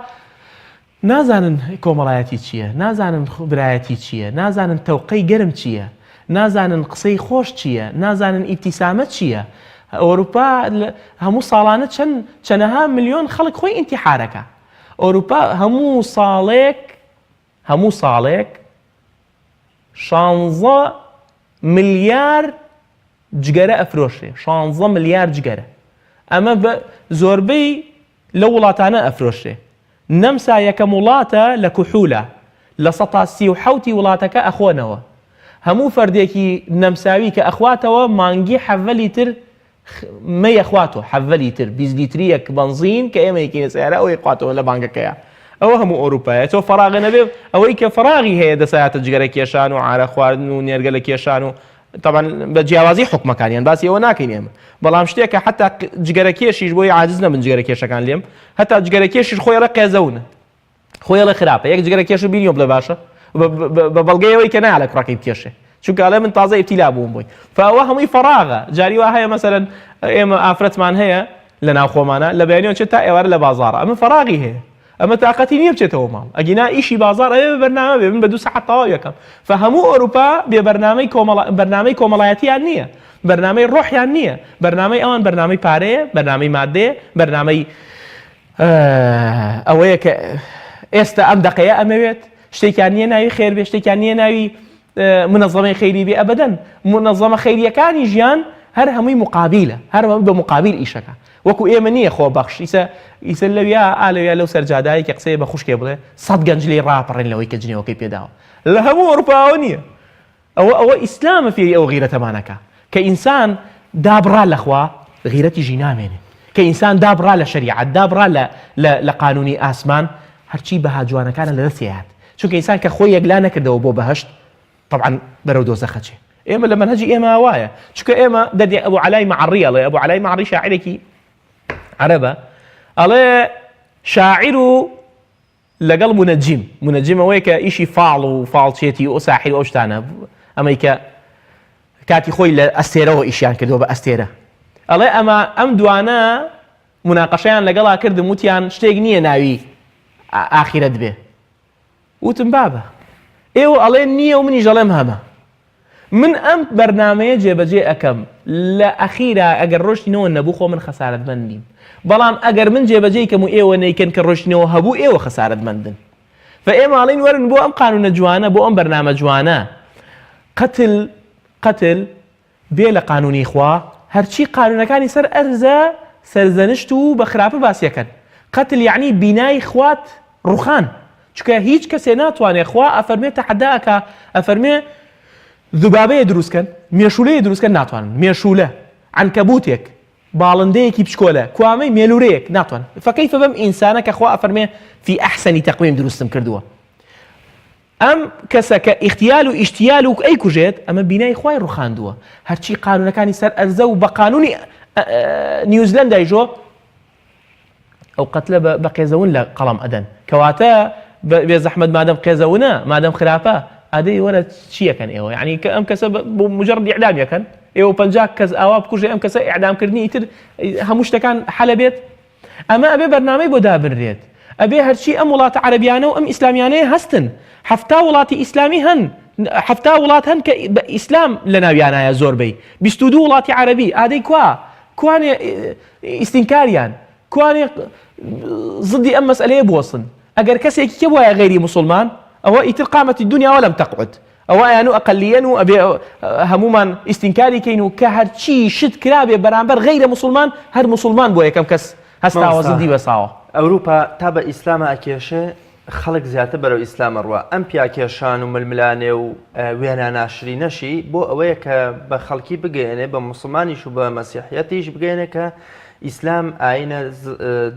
نازانن کۆمەڵایەتی چییە نازانن برایەتی چییە نازانن تەوقەی گەرم چییە نازانن قسەی خۆش چییە نازانن ئیبتیسامەت چییە ئەوروپا هەموو ساڵانە چەندەها ملیۆن خەڵک خۆی ئینتیحارەکە ئەوروپا هەموو ساڵێک 16 ملیار جگەرە ئەفرۆشێ 16 ملیار جگەرە ئەمە بە زۆربەی لە وڵاتانە ئەفرۆشێ نەمسا یەکەم وڵاتە لە کوحولە لە 137 وڵاتەکە ئەخۆنەوە هەموو فەردێکی نەمساوی کە ئەخواتەوە مانگی 7 لیتر مەی ئەخواتەوە 7 لیتر 20 لیتریەک بنزین کە ئێمە یەکینە سیارە ئەوەی خواتەوە لە بانگەکەیە ئەوە هەموو ئەوروپایە تۆ فەراغ نەبێ ئەوەی کە فەراغی هەیە دەسایەتە جگەرە کێشان و عارە خواردن و نێرگە لە کێشان و طبعا بە جیاوازی حکومەکانیان باسی ئەوە ناکەین ئێمە بەڵام شتێکە حتا جگەرە کێشیش بۆی عاجز نەبن جگەرە کێشەکان لێم هەتا جگەرە کێشیش خۆی لە قێزەونە خۆی لە خراپە یەک جگەرە کێش بینیۆ بڵێ باشە بە بەڵگەیەوەی کە نایە لە کوڕەکەی بکێشێ چونکە ئەڵێ من تازە ئیبتیلا بووم بووی فەوە هەمووی فەراغە جاری وا هەیە مەسەلەن ئێمە ئافرەتمان هەیە لە ناو خۆمانە لە بەیانیەوە چێت تا ئێوارە لە بازاڕە ئەمە فەراغی هەیە ئەمە تااقەتی نییە بچێتەوە ماڵ ئەگینا ئیشی بازار ئەوێ بەرنامە بێ من بە 2 سەعات تەواو یەکەم فهەموو ئەوروپا بێ بەرنامەی کۆمەڵایەتیان نییە بەرنامەی ڕۆحیان نییە بەرنامەی ئەوان بەرنامەی پارەیە بەرنامەی مادەیە بەرنامەی ئەوەیە کە ئێستا ئەم دەقەیە ئەمەوێت شتێکیان نییە ناوی خێر بێ شتێکیان نییە ناوی منەظەمەی خەیری بێ ئەبەدەن منەظەمە خەیریەکانی ژیان هەر هەمووی مقابلە هەر بە مقابل ئیشەکە وەکو ئێمە نییە خۆبەخش ئیسە لەویا ئالەویا لەو سەرجادایی کە قسەیە بە خوشکێ بڵێ 100 گەنج لێ ڕاپەڕێن لەوەی کە جنێوەکەی پێداوە لە هەموو ئەوروپاوە نییە ئەوە ئیسلامە فێری ئەو غیرەتەمانەکە کە ئینسان دابڕا لەخوا غیرەتی ژی نامێنێ کە ئینسان دابڕا لە شەریعەت دابڕا لە قانونی ئاسمان هەرچی بەها جوانەکانە لە دەستێهات چونکە ئینسان کە خۆی یەکلا نەکردەوە بۆ بەهەشت طبعا بەرەو دۆزەخە چێ ئێمە لە مەنهەجی ئێمە وایە چونکە ئێمە دەردی ئەبوو عەلای مەعەڕی ئەڵێ ئەبوو عەلای مەعەڕی شاعیرێکی عەرەبە ئەڵێ شاعیر و لەگەڵ منەجیم ئەوەیە کە ئیشی فاڵ و فاڵچێتی و ساحیر و ئەو شتانە ئەمەی کە کاتی خۆی لە ئەستێرەوە ئیشیان کردەوە بە ئەستێرە ئەڵێ ئەم دوانە مناقەشەیان لەگەڵا کردم وتیان شتێک نییە ناوی ئاخیرەت بێ وتم بابە ئێوە ئەڵێ نییە و منیش ئەڵێم هەمە من ئەم بەرنامەیە جێبەجێ ئەەکەم لە ئەخیرا ئەگەر ڕۆشتینەوە نەبوو خۆ من خەسارەتمەند نیم بەڵام ئەگەر من جێبەجێ کەم و ئێوە نەیکەن کە ڕۆشتینەوە هەبوو ئێوە خەسارەتمەندن فئێمە ئاڵین وەرن بۆ ئەم قانونە جوانە بۆ ئەم بەرنامە جوانە قەتل بێ لە قانونی خوا هەرچی قانونەکانی سەر ئەرزە سەرزەنشت و بە خراپە باسیەکەن قەتل یعنی بینای خوات ڕوخان چونکە هیچ کەسێ ناتوانێت خوا ئەفەرمێ تەحەداکە ئەفەرمێ ذوبابەیە دروستکەن مێشولەیە دروستکەن ناتوانن مێشولە عنکەبوتێک باڵندەیەکی بچکۆلە کوامەی مێلورەیەک ناتوان فكيف بەم ئینسانە کە خوا ئەفەرمێ في ئەحسەنی تەقویم دروستم کردووە ئەم کەسە کە ئیختیال و ئیشتیال و ئەی کوژێت ئەمە بینای خوای ڕوخاندووە هەرچی قانونەکانی سەر ئەرزە و بە قانونی نیوزلەندایژۆ ئەو قەتلە بە قێزەون لە قەڵەم ئەدەن کەواتە بێ زەحمەت مادەم قێزەونە مادەم خراپە ئادەی وەرە چیەکەن ئێوە یعنی کە ئەم کەسە بۆ مجرد ئیعدام یەکەن ئێوە 50 کەس ئاوا بکوژێ ئەم کەسە ئیعدامکردنی ئیتر هەموو شتەکان حەلە بێت ئەمە ئەبێ بەرنامەی بۆ دابنرێت ئەبێ هەرچی ئەم وڵاتە عەرەبیانە و ئەم ئیسلامیانەیە هەستن 7 وڵاتی ئیسلامی هەن 7 وڵات هەن کە ئیسلام لە ناویانایە زۆربەی 22 وڵاتی عەرەبی ئادەی کوانێ ئیستینکاریان کوانێ ضدی ئەم مەسئلەیە بوەسن ئەگەر کەسێکی کە وایە غەیری مسلمان ئەوە ئیتر قامەتی دنیا وەلەم تەقعد ئەوە یان و ئەقەلیەن و ئەبێ هەمومان ئیستینکاری کەین و کە هەرچی شت کرابێ بەرامبەر غەیرە مسلمان هەر مسلمان بۆ یەکەم کەس هەستاوە زدی بەساوە ئەوروپا تا بە ئیسلامە ئەکێشێ خەڵک زیاتر بەرەو ئیسلامە ڕوە ئەم پیاکێشان و ململانێ و وێنە ناشری نەشی بۆ ئەوەیە کە بە خەڵکی بگەێنێ بە مسلمانیش و بە مەسیحیەتیش بگەێنێ کە ئیسلام ئاینە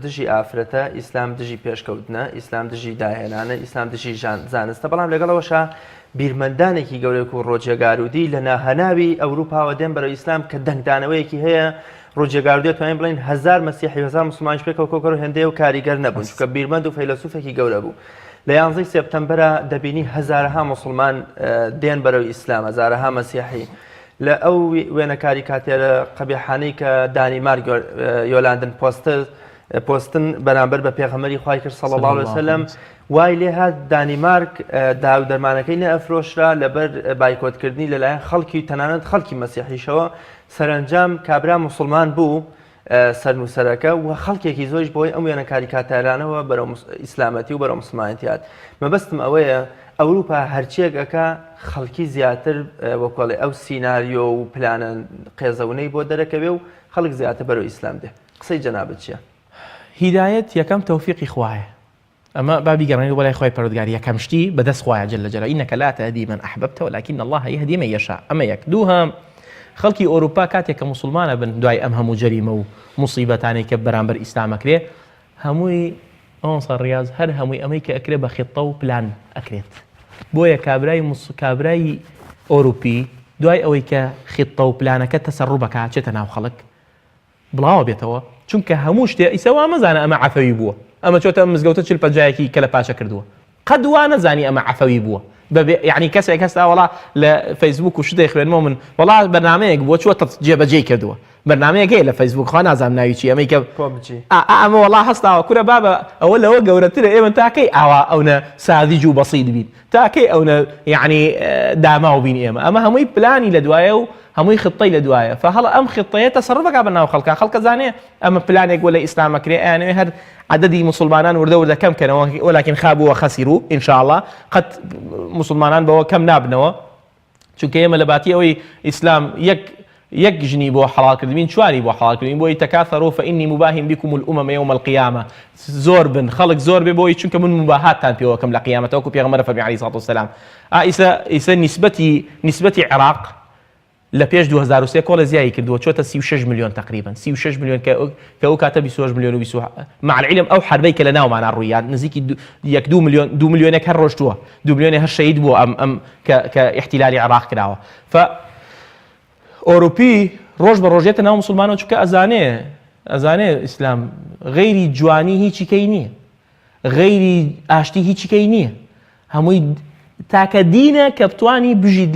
دژی ئافرەتە، ئیسلام دژی پێشکەوتنە، ئیسلام دژی داهێنانە، ئیسلام دژی زانستە. بەڵام لەگەڵەوەشە بیرمەندانێکی گەورەی و ڕۆژێگارودی لە ناهەناوی ئەوروپاوە دێن بەرەو ئیسلام کە دەنگدانەوەیەکی هەیە. ڕۆژێگارودی توانین بڵین 1000 مەسیحی 1000 مسلمانش پێکەوە کۆکەڕ و هێندەیە و کاریگەر نەبوون، چونکە بیرمەند و فەیلسوفێکی گەورە بوو. لە 11 سپتەمبەرە دەبینی هەزارها مسلمان دێن بەرەو ئیسلام، هەزارها مەسیحی. لە ئەو وێنەکاری کاتێرە قەبیحانەی کە دانیمارک یۆلاندن پۆستن بەرامبەر بە پێغەمبەری خوای کرد صلی الله علیه وسلم، وای لێ هات دانیمارک داو دەرمانەکەی نەئەفرۆشرا لەبەر بایکۆتکردنی لەلایەن خەڵکی تەنانەت خەڵکی مەسیحیشەوە. سەرنجام کابرا مسلمان بوو سەرنووسەرەکە و خەڵکێکی زۆریش بۆی ئەم وێنەکاری کاتارانەوە بەرەو ئیسلامەتی و بەرەو مسلمانەتیات. مەبەستم ئەوەیە ئەوروپا هەرچیەکەکە خەڵکی زیاتر وەکۆڵێ ئەو سیناریۆ و پلانە قێزەونەی بۆ دەرەکەوێ و خەڵک زیاتر بەرەو ئیسلام دێ. قسەی جەنابەت چییە؟ هیدایەت یەکەم تەوفیقی خوایە. ئەمە بابی گەڕانی بەلای خۆی پەروەردگار یەکەم شتی بەدەست خوایە جل جلاله. ئینەکە لا تهدی من ئەحببت ولكن الله يهدي من يشاء. ئەمە یەک. دووهەم خەڵکی ئۆروپا کاتێک کە مسلمانە بن دوای ئەم هەموو جەریمە و موسیبەتانی کە بەرامبەر ئیسلامەکرێ، هەمووی ئەوەنسە ڕیاز هەر هەمووی ئەمەی کە ئەکرێ بە خێتە و پلان ئەکرێت. بۆیە کابرای ئۆروپی دوای ئەوەی کە خێتە و پلانەکە تەسەڕوو بکات چێتە ناو خەڵک بڵاوە بێتەوە، چونکە هەموو شتێ ئیسەوا مەزانە ئەمە عەفەوی بووە، ئەمە چۆتە مزگەوتە چل پەنجایەکی کە لە پاشە کردووە، قەد وا نەزانی ئەمە عەفەوی بووە. یعنی کەسێک هەستا وەڵا لە فەیسبوک و شتێک خوێنمەوە من وەڵا بەرنامەیەک بووە چووەتە جێبەجێ کردووە، بەرنامەیەک هەیە لە فەیسبوک خوا نازانم ناوی چی، ئەمەی کە ئەمە وەڵا هەستاوە کورە بابە ئەوە لەوە گەورەترە، ئێمە تاکەی ئاوا ئەوە سادیج و بەسیط بین، تاکەی ئەوە یعنی داماو بین ئێمە، ئەمە هەمووی پلانی لە دوایە و هەمووی خطەی لە دوایە. فهەڵە ئەم خطەیە تەسەڕوفەکە بەناو خەڵکە، خەڵکە زانێ ئەمە پلانێک وە لە ئیسلامەکرێ، ئەیانەوێ هەر عددی مسلمانان وردە کەم کەنەوە، ولكن خابووە خەسیرو إن شاء الله قەت مسلمانان بەوە کەم نابنەوە، چونکە ئێمە لە باتی ئەوەی ئیسلام یەک ژنی بۆ حەڵالکردنین، چواری بۆ حەڵالکردنین، بۆی تەکاثەروا فإني مباهٍ بكم الأمم يوم القيامة. زۆر بن خەڵک زۆر بێ بۆی چونکە من مباهاتان پێوەکەم لە قیامەتەوە، وەکو پێغەمبەر فەرمی عەلەیهی سەڵاتو وسەلام. ئیسا نسبەتی عێراق لە پێش 2003 کۆڵە زیایی کردووە، چۆتە 36 ملیۆن تقریبا، 36 ملیۆن کە ئەو کاتە 28 ملیۆن و 20 مع العلم ئەو حربەی کە لە ناومانە ڕوویان نزیکی 2 ملیۆنێک هەر ڕۆشتووە، 2 ملیۆنێک هەر شەهید بووە ئەم کە احتیلالی عێراق کراوە. ف ئۆروپی ڕۆژ بە ڕۆژێتە ناو مسلمانەوە، چونکە ئەزانێ ئیسلام غەیری جوانی هیچی کەی نییە، غەیری ئاشتی هیچی کەی نییە، هەمووی تاکە دینە کە بتوانی بژیت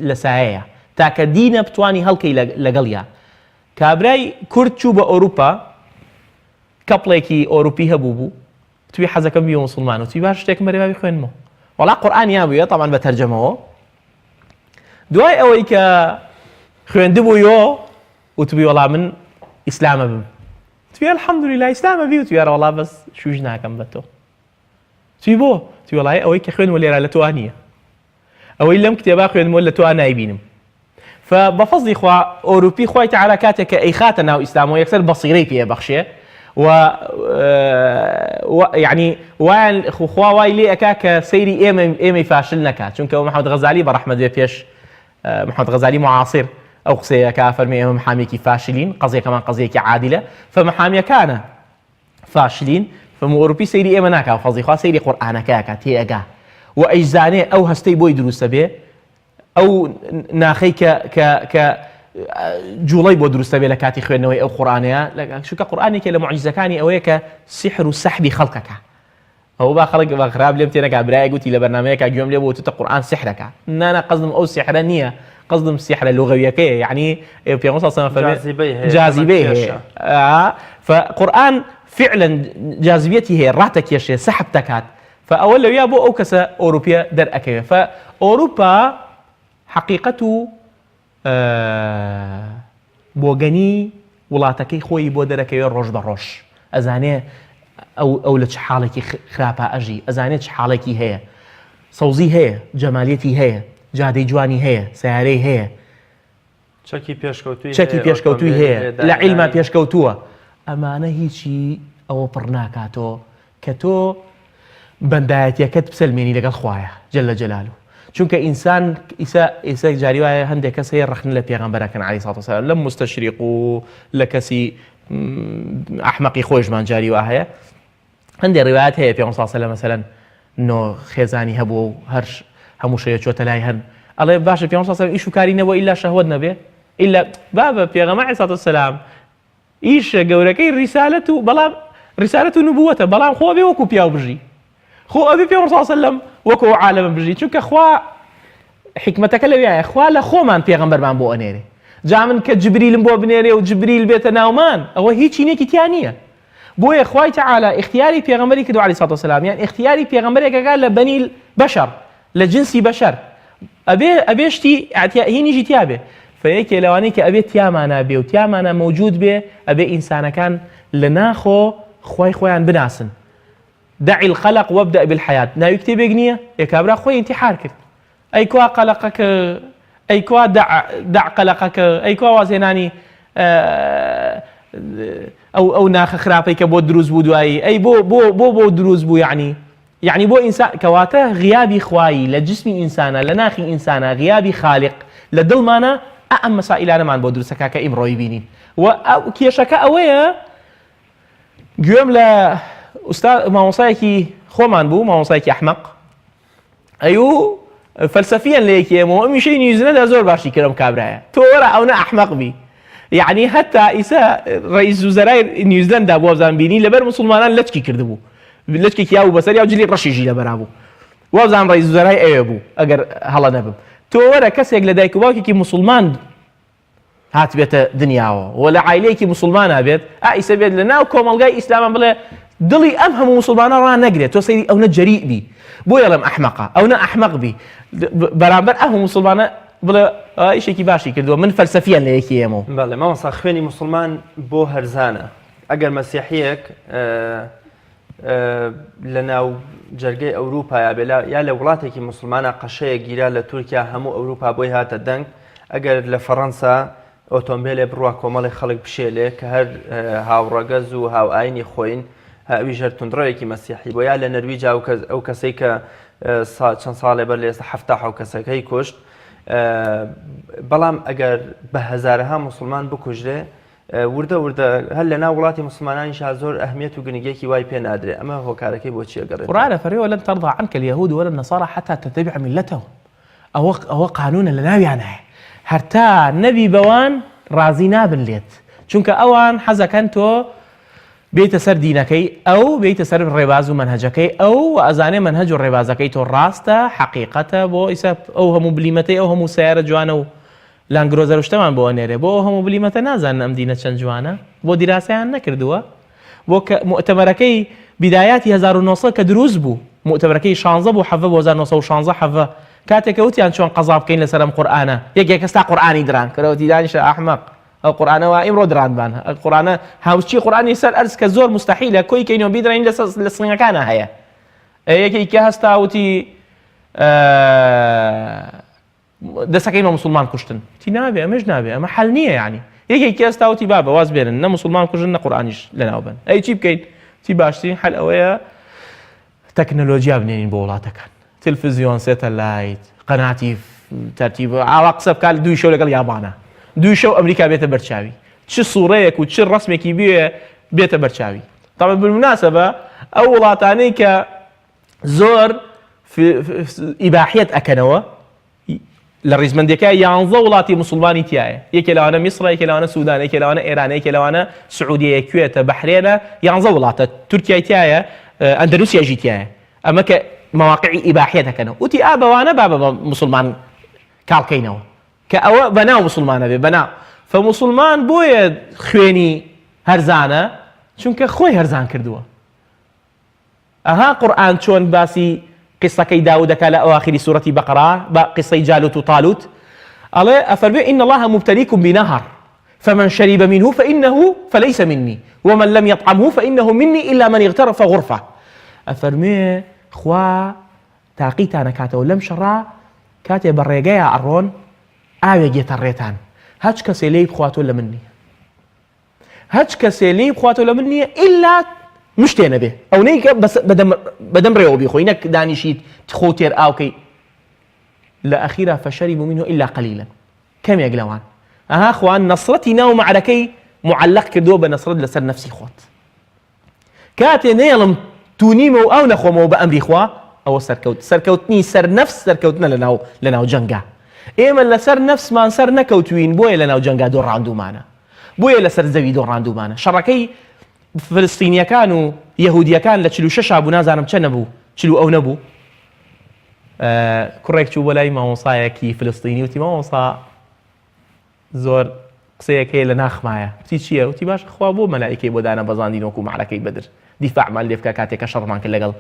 لە سایەیە، تاکە دینە بتوانی هەڵکەی لەگەڵیا. کابرای کورد چوو بە ئۆروپا، کەپڵێکی ئۆروپی هەبوو بوو، توی حەزەکەم بیوە مسلمان و توی باش شتێکم بەرێ خوێنمەوە، وەڵا قورئان یابووە طبعاً بە تەرجەمەوە. دوای ئەوەی کە خوێندبوویەوە وتبی وەڵا من ئیسلامە بم، توی الحەمدولیلا ئیسلامە بی، وتوی وەڵا بەس شوژ ناکەم بە تۆ. توی بۆ؟ توی وەڵای ئەوەی کە خوێنوە لێرە لە تۆ نییە، ئەوەی لەم کتێبا خوێنمەوە لە تۆ نایبینم. فبفضل خوا ئۆروپی خوای تەعالا کاتێک کە ئەیخاتە ناو ئیسلامەوە یەکسەر بەسیرەی پێبەخشێ و یعنی وایان خوا وای لێ ئەکا کە سەیری ئێمەی فاشل نەکات، چونکە محەممەد غەزالی بەڕەحمەت بێ پێش محەممەد غەزالی معاصر ئەو قسەیەکە فەرمێ ئێمە محامێکی فاشلین، قەزێکەمان قەزەیەکی عادلە، فمحامیەکانە فاشلین، فمۆروپی سەیری ئێمە ناکات، فەزڵی خوا سەیری قورئانەکەیەکە تێئەگا و ئەیزانێ ئەو هەستەی بۆی دروستە بێ، ئەو ناخەی کە جوڵەی بۆ دروستە بێ لە کاتی خوێندنەوەی ئەو قورئانەیە، چونکە قورئانێکە لە معجزەکانی ئەوەیە کە سحر و سەحبی خەڵکەکە. ئەو با خەڵک بە خراپ لێم تێنەکات، برایە گوتی لە بەرنامەیەکە گوێم لێ بۆ وتە قورئان سحرەکە، نانا قەزم ئەو سحرە نییە، قەزم سحرە لوغەویەکەیە، یعنی پێغەمبەر صلی الله علیه و سلم جاذبەی هەیە. فقورئان فعلا جاذبیەتی هەیە، ڕاتەکێشێ، سەحب دەکات. فأول لو يابو أو كسا أوروبيا در أكيد. فأوروبا حقيقة بوغني ولاتكي خوي بو در أكيد روش بروش أزاني أو لتش حالكي خرابة أجي أزاني تش حالكي هي صوزي هي جماليتي هي جادي جواني هي سياري هي چەکی پێشکەوتووی هەیە لە عیلما پێشکەوتووە. ئەمانە هیچی ئەوە پڕ ناکاتەوە کە تۆ بەندایەتیەکەت بسەلمێنی لەگەڵ خوایە جەلە جەلالوه. چونکە ئینسان ئیسا جاری وایە هەندێک کەس هەیە ڕەخنە لە پێغەمبەرەکەن عەلەیهی سەڵاتو وەسەلام، لە مستەشریق و لە کەسی ئەحمەقی خۆشمان جاری وا هەیە هەندێک ڕیوایەت هەیە پێغەمبەر صلی الله علیه و سلم نۆ خێزانی هەبوو و هەر هەموو شەیە چۆتە لای هەن ئەڵێ باشە پێغەمبەر صلی الله علیه و سلم ئیش و کاری نەبووە ئیلا شەهوەت نەبێ ئیلا بابە پێغەمبەر عەلەیهی سەلاتو وەسەلام ئیشە گەورەکەی ریسالەت و بەڵام ریسالەت و نبووەتە بەڵام خۆ بێ وەکو پیاو بژی خۆ ئەبێ پێغەمبەر صلی الله علیه و سلم وەکو عالەم بژی چونکە خوا حکمەتەکە لەوەیە خوا لە خۆمان پێغەمبەرمان بۆ ئەنێرێ جا من کە جبریلم بۆ بنێرێ و جبریل بێتە ناومان ئەوە هیچ چینێکی تیا نییە بۆیە خوای تەعالی اختیاری پێغەمبەری کردو عەلەیهی سەلاتو وەسەلام یان اختیاری پێغەمبەرێکەکە لە بەنی بەشەر لە جنسی بەشەر ئەبێ شتی هینیشی تیا بێ فەیەکێ لەوانەیە کە ئەبێ تیامانە بێ و تیامانە موجود بێ ئەبێ ئینسانەکان لە ناخۆ خوای خۆیان بناسن دع الخلق وابدأ بالحياة ناوی کتێبێک نییە یەکابرا خۆی انتحار کرد ئەی کوا قەلەقەکە ئەی کوا دع قەلەقەکە ئەی کوا وازێنانی ئەو ناخە خراپەی کە بۆ دروست بوو دوایی ئەی بۆ دروست بوو یعنی بۆ ئینسان کەواتە غیابی خوایی لە جسمی ئینسانە لە ناخی ئینسانە غیابی خالق لە دڵمانە ئەم مەسائلانەمان بۆ دروستەکە کە ئیمڕۆی بینین و کێشەکە ئەوەیە گوێم لە مامۆستایەکی خۆمان بوو مامۆستایەکی ئەحمەق ئەیوو فەلسەفیەن لە یەکێمەوە ئەمیشەی نیوزیلەندا زۆر باشی کردم کابرایە تۆ وەرە ئەوە ئەحمەق بی یعنی هەتا ئیسا ڕئیس وزەرای نیوزیلەندا بۆ بزان بینی لەبەر مسلمانان لەچکی کردبوو لەچکێکی یا بوو بەسەر یا جلی ڕەشیژی لەبەرا بوو وابزان ڕئیس وزەرای ئەوێ بوو ئەگەر هەڵە نەبم تۆ وەرە کەسێک لە دایک و باوکێکی مسلمان هات بێتە دنیاوە و لە عایلەیەکی مسلمان هابێت ئیسا بێت لە ناو کۆمەڵگای ئیسلامان بڵێ دڵی ئەم هەموو مسلمانە ڕان نەگرێت تۆ سەیری ئەوە جەریء بی بۆ یەڵێم ئەحمەقە ئەوە ئەحمەق بی بەرامبەر ئەم هەموو مسلمانە بڵێ ئیشێکی باشی کردووە من فەلسەفیان لە یەکێمەوە بەڵێ مامۆستا خوێنی مسلمان بۆ هەرزانە ئەگەر مەسیحیەک لە ناو جەرگەی ئەوروپا یا لە وڵاتێکی مسلمانە قەشەیە گیرا لە تورکیا هەموو ئەوروپا بۆی هاتە دەنگ ئەگەر لە فەڕەنسا ئۆتۆمبیلێ بڕوا کۆمەڵی خەڵک بشێلێ کە هەر هاوڕەگەز و هاوئاینی خۆین ئەوی ژەر توندڕەوێکی مەسیحی بۆ یا لە نەرویجا ئەو کەسەی کە چەند ساڵێ بەر لە ئێستا ৭ کەسەکەی کوشت بەڵام ئەگەر بە هەزارەها مسلمان بکوژرێ وردە هەر لە ناو وڵاتی مسلمانانیشا زۆر ئەهمیەت و گرنگێکی وای پێ نادرێ ئەمە هۆکارەکەی بۆ چیە گەڕێت قورئانە فەرمێ ولن ترضى عنك اليهود ولا النصارى حتى تتبع ملتهم ئەوە قانونە لە ناویان هەیە هەر تا نەبی بەوان ڕازی نابن لێت چونکە ئەوان حەزەکەن تۆ بێتە سەر دینەکەی ئەو بێتە سەر ڕێباز و مەنهەجەکەی ئەو ئەزانێ مەنهەج و ڕێبازەکەی تۆ ڕاستە حەقیقەتە بۆ ئیسا ئەو هەموو بلیمەتەی ئەو هەموو سیارە جوانە و لانگرۆزەر شتەمان بۆ ئەنێرێ بۆ ئەو هەموو بلیمەتە نازانن ئەم دینە چەند جوانە بۆ دیراسەیان نەکردووە بۆ مؤتەمەرەکەی بیدایاتی 1900 کە دروست بوو مؤتەمەرەکەی 16 بۆ حەڤە بۆ 1916 حەڤە کاتێکە وتیان چۆن قەزا بکەین لەسەر ئەم قورئانە یەکێک کەستا قورئانی دران کەرەوەتی دانیشە ئەحمەق ئەو قورئانەوە ئیمڕۆ درانبان قورئانە هاوچی قورئانی سەر ئەرز کە زۆر مستەحیلە کۆی کەینەوە بیدرین لە سڵنگەکانە هەیە یەکێکی هەستا وتی دەسەکەینەوە مسلمان کوشتن تی نابێ ئەمەش نابێ ئەمە حەل نییە یعنی یەکێکی هەستا وتی با بەواز بێنن نە مسلمان کوژن نە قورئانیش لەناو بن ئەی چی بکەیت تی باشترین حەل ئەوەیە تەکنەلۆژیا بنێنین بۆ وڵاتەکان تلفزیۆن سێتەلایت قەناتی تەرتیب ئاوا قسە بکات دوی شەو لەگەڵ یابانە دوی شەو ئەمریکا بێتە بەرچاوی چ سوورەیەک و چ ڕسمێکی بێتە بەرچاوی طبعا بالمناسبە ئەو وڵاتانەی کە زۆر ئیباحیەت ئەکەنەوە لە ڕیزمەندەکە 11 وڵاتی مسلمانی تایە یەکێ لەوانە میسڕە یەکێ لەوانە سوودان یەکێ لەوانە ئێران یەکێ لەوانە سعودیە کوێتە بەحرێنە 11 وڵاتە تورکیای تایە ئەندەلوسیاژی تایە ئەمە کە مواقعی ئیباحیەت ئەکەنەوە وتی بەوانە با مسلمان کاڵکەینەوە کە ئەوە بەناو مسلمانە بێ بەناو فمسلمان بۆیە خوێنی هەرزانە چونکە خۆی هەرزان کردووە ئەها قورئان چۆن باسی قسەکەی داودەکە لە ئەواخری سوورەتی بەقەرە بە قسەی جالوت و طالوت ئەڵێ ئەفەرمێ إن الله مبتليكم بنهر فمن شرب منه فإنه فليس مني ومن لم يطعمه فإنه مني إلا من اغترف غرفة ئەفەرمێ خوا تاقیتانە کاتەوە لەم شەڕا کاتێ بە ڕێگەیە ئەڕۆن ئاوێ گێتە ڕێتان هەچ کەسێ لێی بخواتۆ لە من نییە هەچ کەسێ لێی بخواتۆ لە من نییە ئیلا مشتێ نەبێ ئەو نەیکە بەدەم ڕێوە بیخۆی نەک دانیشیت خۆ تێر ئاوکەی لە ئەخیرا فەشەریبوا منه إلا قەلیلا کەمێک لەوان ئەها خوان نەسرەتی ناو مەعرەکەی معلق کردووە بە نەسرت لەسەر نەفسی خۆت کاتێ نێڵم تونیمە و ئەو نەخۆمەوە بە ئەمری خوا ئەوە سەرکەوتنی سەر نەفس سەرکەوتنە لەناو جەنگا ئێمە لەسەر نەفسمان سەر نەکەوتوین بۆیە لەناو جەنگا دۆڕاندومانە بۆیە لەسەر زەوی دۆڕاندومانە شەڕەکەی فلستینیەکان و یەهودیەکان لە 46 بوو نازانم چە نەبوو چلو ئەو نەبوو کوڕێک چوو بۆ لای مامۆسایەکی فلستینی وتی مامۆسا زۆر قسەیەکەیە لە ناخمایە وتی چییە وتی باش خوا بۆ مەلائیکەی بۆ دانە بەزاندین وەکو معرەکەی بەدر دیفاعمان لێ بکە کاتێکە شەڕمان کرد لەگەڵ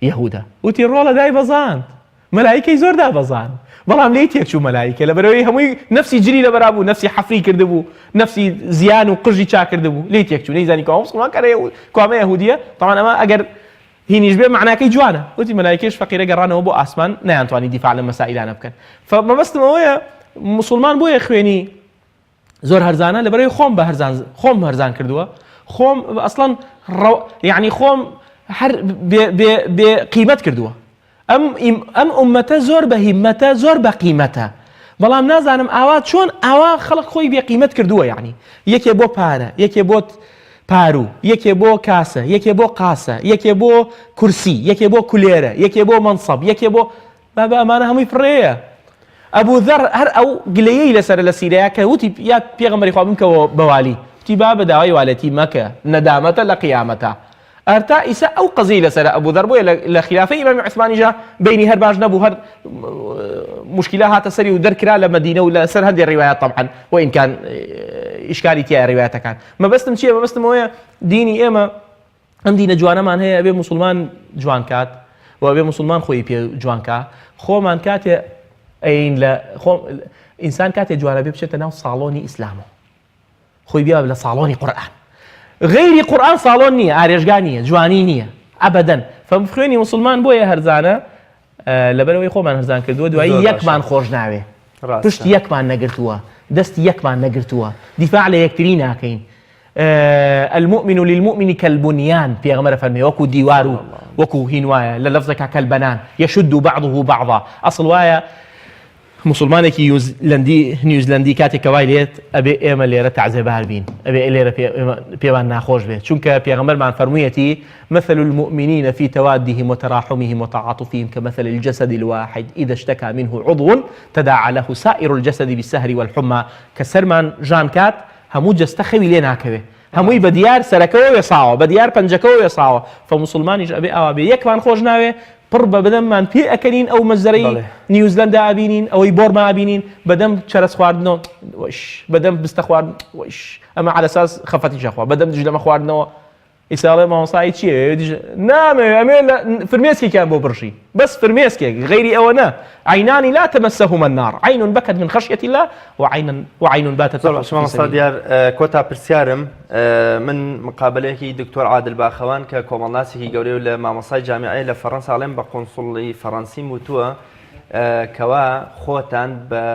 یەهودا وتی ڕۆڵە دای بەزاند مەلائیکەی زۆر دابەزاند بەڵام لێی تێک چوو مەلائیکە لەبەرەوەی هەمووی نەفسی جری لەبەرا بوو نەفسی حەفری کردبوو نەفسی زیان و قژی چا کردبوو لێی تێک چوو نەیزانی کەوا مسڵمان کارێ کوامە یەهودیە طبعاً ئەمە ئەگەر هینیش بێ معناکەی جوانە وتی مەلائیکەش فەقیرە گەڕانەوە بۆ ئاسمان نەیانتوانی دیفاع لە مەسائلانە بکەن فمەبەستم ئەوەیە مسلمان بۆیە خوێنی زۆر هەرزانە لەبەرەوەی خۆم هەرزان کردووە خۆم ئەسڵەن یعنی خۆم هەر بێ قیمەت کردووە ئەم ئومەتە زۆر بە هیممەتە زۆر بە قیمەتە بەڵام نازانم ئاوا چۆن ئاوا خەڵک خۆی بێ قیمەت کردووە یعنی یەکێ بۆ پارە یەکێ بۆ پارو یەکێ بۆ کاسە یەکێ بۆ قاسە یەکێ بۆ کورسی یەکێ بۆ کولێرە یەکێ بۆ منسەب یەکێ بۆ بابا ئەمانە هەمووی فڕێیە ئەبوو ذەر هەر ئەو گلەیەی لەسەر لە سیرەیە کە وتی یا پێغەمبەری خوا بمکەوە بەوالی وتی با بە داوای والەتی مەکە نەدامەتە لە قیامەتە ئەرتا ئیسا ئەو قەزەی لەسەر ئەبوو ذەر بۆیە لە خلافەی ئیمامی عوسمانیژا بینی هەر باش نەبوو هەر مشکلە هاتە سەری و دەرکرا لە مەدینە و لەسەر هەندێک ڕیوایەت طبعاً وإن كان ئیشکالی تایە ڕیوایەتەکان مەبەستم چییە مەبەستم ئەوەیە دینی ئێمە ئەم دینە جوانەمان هەیە ئەبێ موسڵمان جوان کات و ئەبێ موسڵمان خۆی پێ جوان کا خۆمان کاتێ ئەین لە ئینسان کاتێ جوانە بێ بچێتە ناو ساڵۆنی ئیسلامە خۆی بیا لە ساڵۆنی قورئان غیری قورئان ساڵۆن نییە ئارێژگا نییە جوانی نییە ئەبەدەن فەمخوێنی موسڵمان بۆیە هەرزانە لەبەرەوەی خۆمان هەرزان کردووە دوایی یەکمان خۆش ناوێ پشت یەکمان نەگرتووە دەستی یەکمان نەگرتووە دیفاع لە یەکتری ناکەین المؤمن للمؤمن كالبنيان پێغەمبەر فەرمێ وەکو دیوار و وەکو هین وایە لە لەفزێکا کەلبەنان يشد بعضه بعضا ئەسڵ وایە مسلمانێکی نیوزلندی کاتێک کەوای لێت ئەبێ ئێمە لێرە تەعزیەبار بین ئەبێ لێرە پێوان ناخۆش بێت چونکە پێغەمبەرمان فەرموویەتی مثل المؤمنين في توادهم وتراحمهم وتعاطفهم كمثل الجسد الواحد إذا اشتكى منه عضو تداعى له سائر الجسد بالسهر والحمى كسرمان جان كات همو جستە خەوی لێ ناکەوێ هەمووی بە دیار سەرەکەەوە وێساوە بە دیار پەنجەکەەوە وێساوە فمسلمانیش ئەبێ ئەوا بێ یەکمان خۆش ناوێ پڕ بە بەدەممان پێ ئەکەنین ئەو مەزەرەی نیوزلەندا ئابینین ئەوەی بۆرما ئابینین بەدەم چەرەس خواردنەوە بەدەم بستە خواردن ئەمە على ئەساس خەفەتی شەخوا بەدەم دژ لەمە خواردنەوە ئیساڵێ مامۆسایی چییە نامەوێ ئەمێ فرمێسکێکیان بۆ بڕشی بەس فرمێسکێک غیری ئەوە نە عینانی لا تمسهما النار عین بكت من خشية الله وعين باتت مامۆستا دیار کۆتا پرسیارم من مقابلەیەکی دکتۆر عادل باخەوان کە کۆمەڵناسێکی گەورەی و لە مامۆستای جامیعەی لە فەڕەنسا ئەڵێم بە قۆنسڵی فەڕەنسیم وتووە کەوا خۆتان بە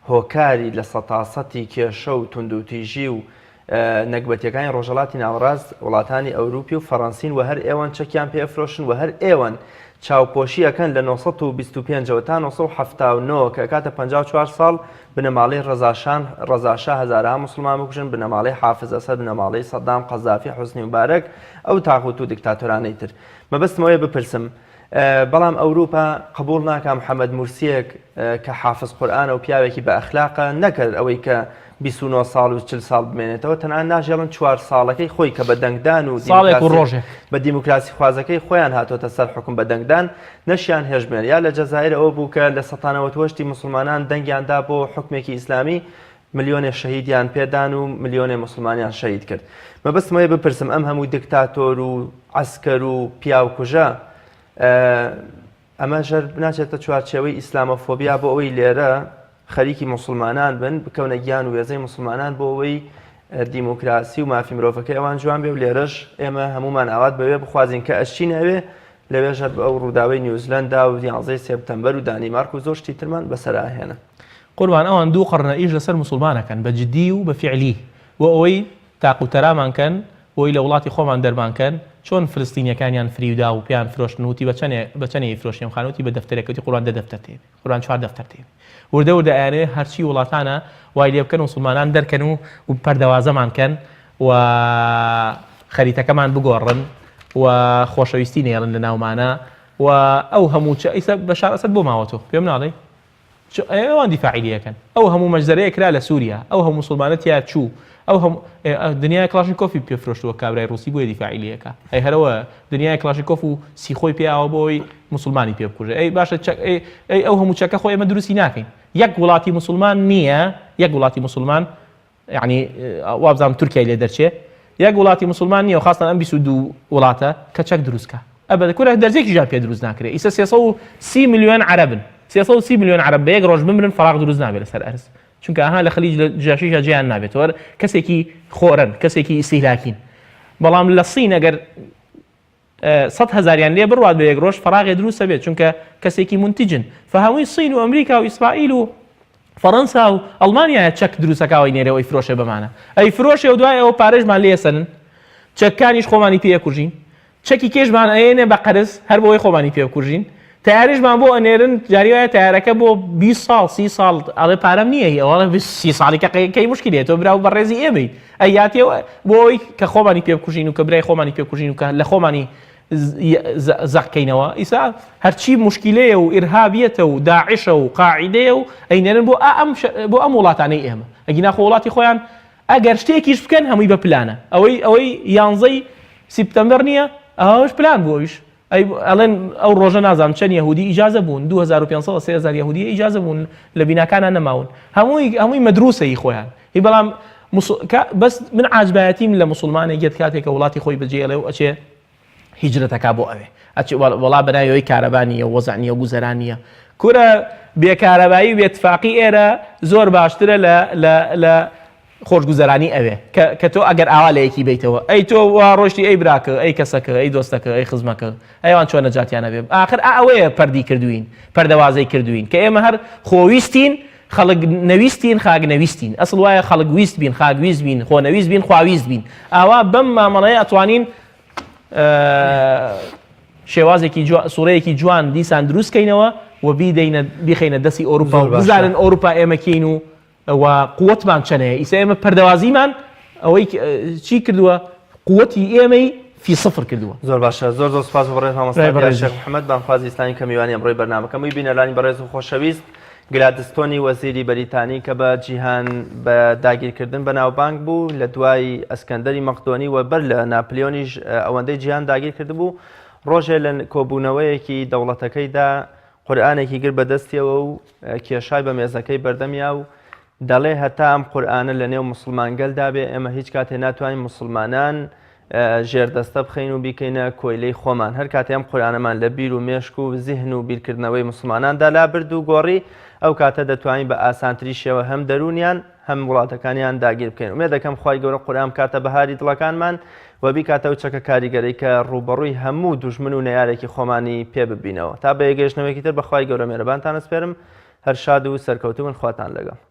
هۆکاری لە سەتاسەتی کێشە و توندوتیژی و نەکبەتیەکانی ڕۆژهەڵاتی ناوەڕاست وڵاتانی ئەوروپی و فەڕەنسین و هەر ئێوەن چەکیان پێفرۆشن و هەر ئێوەن چاوپۆشیەکەن لە 1925 تا 1979 کە کاتە 54 ساڵ بنەماڵەی ڕەزاشا هەزارها مسلمان بکوژن بنەماڵەی حافز ئەسەد بنەماڵەی سەدام قەزافی حوسنی مبارەک ئەو تاغوت و دیکتاتۆرانەی تر مەبەستمەوەیە بپرسم بەڵام ئەوروپا قبول ناکە محەممەد مورسیەک کە حافظ قورئانە و پیاوێکی بە ئەخلاقە نەکرد ئەوەی کە 29 ساڵ و 40 ساڵ بمێنێتەوە تەنان ناژێڵن 4 ساڵەکەی خۆی کە بە دەنگدان و بە دیموکراسی خوازەکەی خۆیان هاتۆتە سەر حکم بە دەنگدان نەشیان هێژمێن یا لە جەزایر ئەوە بوو کە لە سەتانەوە توەشتی مسلمانان دەنگیاندا بۆ حکمێکی ئیسلامی ملیۆنێ شەهیدیان پێدان و ملیۆنێ مسلمانیان شەهید کرد مەبەستمەوەیە بپرسم ئەم هەمووی دیکتاتۆر و عەسکەر و پیاوکوژە ئەمە ژەر بناچێتە چوارچێوەی ئیسلامۆفۆبیا بۆ ئەوەی لێرە خەریکی مسلمانان بن بکەونە گیان و وێزەی مسلمانان بۆ ئەوەی دیموکراسی و مافی مرۆڤەکەی ئەوان جوان بێ و لێرەش ئێمە هەمومان ئاوات بەوێ بخوازین کە ئەشچین ئەوێ لەوێژە ئەو ڕووداوی نیوزلەندا و 11 سێپتەمبەر و دانیمارک و زۆر شتی ترمان بەسەرهێنا قوربان ئەوان دوو قەڕنە ئیش لەسەر مسلمانەکەن بە جدی و بە فیعلی و ئەوەی تاقوتەرامان کەن بۆی لە وڵاتی خۆمان دەربانکەن چۆن فلستینیەکانیان فریودا و پیان فرۆشتن وتی بە چەنێ فرۆشتیم خانوتی بە دەفتەرێکەوتی قورآن 10 دەفتەر تێ قورآن 4 دەفتەر تێ وردە وردە ئەیانێ هەرچی وڵاتانە وای لێ بکەن و مسلمانان دەرکەن و پەردەوازەمان کەن و خەریتەکەمان بگۆڕن و خۆشەویستی نێڵن لە ناومانە و ئەو هەموو ئیسا بەشار ئەسەد بۆ ماوە تۆ پێم ناڵێ ئەوان دیفاعیلیەکەن ئەو هەموو مەجزەرەیە کرا لە سووریا ئەو هەموو مسلمانەتیا چوو ئەو دنیای کلاشنکۆفی پێفرۆشتووە کابرای ڕووسی بۆیە دیفاعیلیەکە ئەی هەرەوە دنیای کلاشنکۆف و سیخۆی پێیاوە بۆی مسلمانی پێ بکوژێ ئەی باشە ئەو هەموو چەکە خۆی ئێمە دروستی ناکەین یەک وڵاتی مسلمان نییە یەک وڵاتی مسلمان یعنی وابزانم تورکیای لێ دەرچێ یەک وڵاتی مسلمان نییە و خاستان ئەم 22 وڵاتە کە چەک دروستکە ئەبەدە کورە دەرجێکی ژان پێ دروست ناکرێت ئیسە 330 میلیۆن عەرەبن 330 میلیۆن عەرەب بە یەک ڕۆژ بمرن فراغ دروست نابێت لەسەر ئەرز چونکە ئاها لە خەلیج جاشیشە جیان نابێتەوە کەسێکی خۆرن کەسێکی ئیستیهلاکین بەڵام لە سین ئەگەر 100,000یان لێ بڕوات بە یەک ڕۆژ فراغێ دروستە بێت چونکە کەسێکی منتیجن فهەمووی سین و ئەمریکا و ئیسرائیل و فەڕەنسا و ئەڵمانیا چەک دروستەکەوەی نێرەوەی فرۆشێ بەمانە ئەی فرۆشێ و دوای ئەوە پارێژمان لێسەن چەککانیش خۆمانی پێکوژین چەکی کێشمان ئەێنێ بە قەرز هەر بۆی خۆمانی پێکوژین تیارێژمان بۆ ئەنێرن جاری وایە تیارەکە بۆ 20 ساڵ 30 ساڵ ئەڵێ پارەم نییە ئەوڵە 30 ساڵی کەی مشکلێتەوە براو بەڕێزی ئێمەی ئەی یاتێەوە بۆی کە خۆمانی پێبکوژین و کە برای خۆمانی پێکوژین و کە لە خۆمانی زەقکەینەوە ئیسا هەرچی مشکلەیە و ئیرهابیەتە و داعشە و قاعیدەیە و ئەینێرن بۆ ئەم وڵاتانەی ئێمە ئەگینا خۆ وڵاتی خۆیان ئەگەر شتێکیش بکەن هەمووی بە پلانە ئەوەی 11 سپتەمبەر نییە ئەوش پلان بۆیش ئەڵێن ئەو ڕۆژە نازانم چەند یەهودی ئیجازە بوون 2500 3000 یەهودی ئیجازە بوون لە بیناکانان نەماون هەمووی مەدروسەی خۆیان هی بەڵام بەس من عاجبایەتیم لە مسلمانێک گێت کاتێکە وڵاتی خۆی بەجێڵێ و ئەچێ هیجرەتەکە بۆ ئەوێ وەڵا بەناوی کارەبانیە وەزعنیە و گوزەرانیە کورە بێکارەبایی و بێتفاقی ئێرە زۆر باشترە لە خۆشگوزەرانی ئەوێ کە تۆ ئەگەر ئاوا لە یەکی بیتەوە ئەی تۆ وا ڕۆشتی ئەی براکە ئەی کەسەکە ئەی دۆستەکە ئەی خزمەکە ئەیوان چۆن نەجاتیانە بێ ئاخر ئەوەیە پەردی کردوین پەردەوازەی کردوین کە ئێمە هەر خۆویستین خەڵک نەویستین خاک نەویستین ئەسڵ وایە خەڵک ویست بین خاک ویست بین خۆ نەویست بین خواویست بین ئاوا بەم مامەڵەیە ئەتوانین شێوازێکی سوورەیەکی جوان دیسان دروستکەینەوە و بیخەینە دەستی ئەوروپا و بزانن ئەوروپا ئێمەکەین و قوتمان چەنەیە ئیسا ئێمە پەردەوازیمان ئەوەی چی کردووە قوتی ئێمەی فی صفر کردووە زۆر باشە زۆر سپاس بەڕێز مامۆستا شێخ محەممەد بانخوازی ئیسلامی کە میوانی ئەمڕۆی بەرنامەکەمەوەی بینەرانی بەڕێز و خۆشەویست گلادستۆنی وەزیری بەریتانی کە بە جیهان بە داگیرکردن بە ناوبانگ بوو لە دوای ئەسکەندەری مەقدۆنی و بەر لە ناپلیۆنیش ئەوەندەی جیهان داگیر کرد بوو ڕۆژێ لە کۆبوونەوەیەکی دەوڵەتەکەیدا قورئانێکی گر بەدەستیەوە و کێشای بە مێزەکەی بەردەمیا و دەڵێ هەتا ئەم قورئانە لە نێو مسلمانگەلدا بێ ئێمە هیچ کاتێ ناتوانین مسلمانان ژێردەستە بخەین و بیکەینە کۆیلەی خۆمان هەر کاتێ ئەم قورئانەمان لە بیر و مێشک و زیهن و بیرکردنەوەی مسلماناندا لابرد و گۆڕی ئەو کاتە دەتوانین بە ئاسانتری شێوە هەم دەرونیان هەم وڵاتەکانیان داگیر بکەین ومێ دەکەم خوای گەورە قورئان کاتە بەهاری دڵەکانمان و بیکاتە و چەکە کاریگەری کە ڕوبەڕووی هەموو دوژمن و نەیارێکی خۆمانی پێ ببینەوە تا بە یەگەشتنەوەیەکی تر بەخوای گەورە مێرەبانتان ئەسپێرم هەر شاد و سەرکەوتوون خواتان لەگەڵ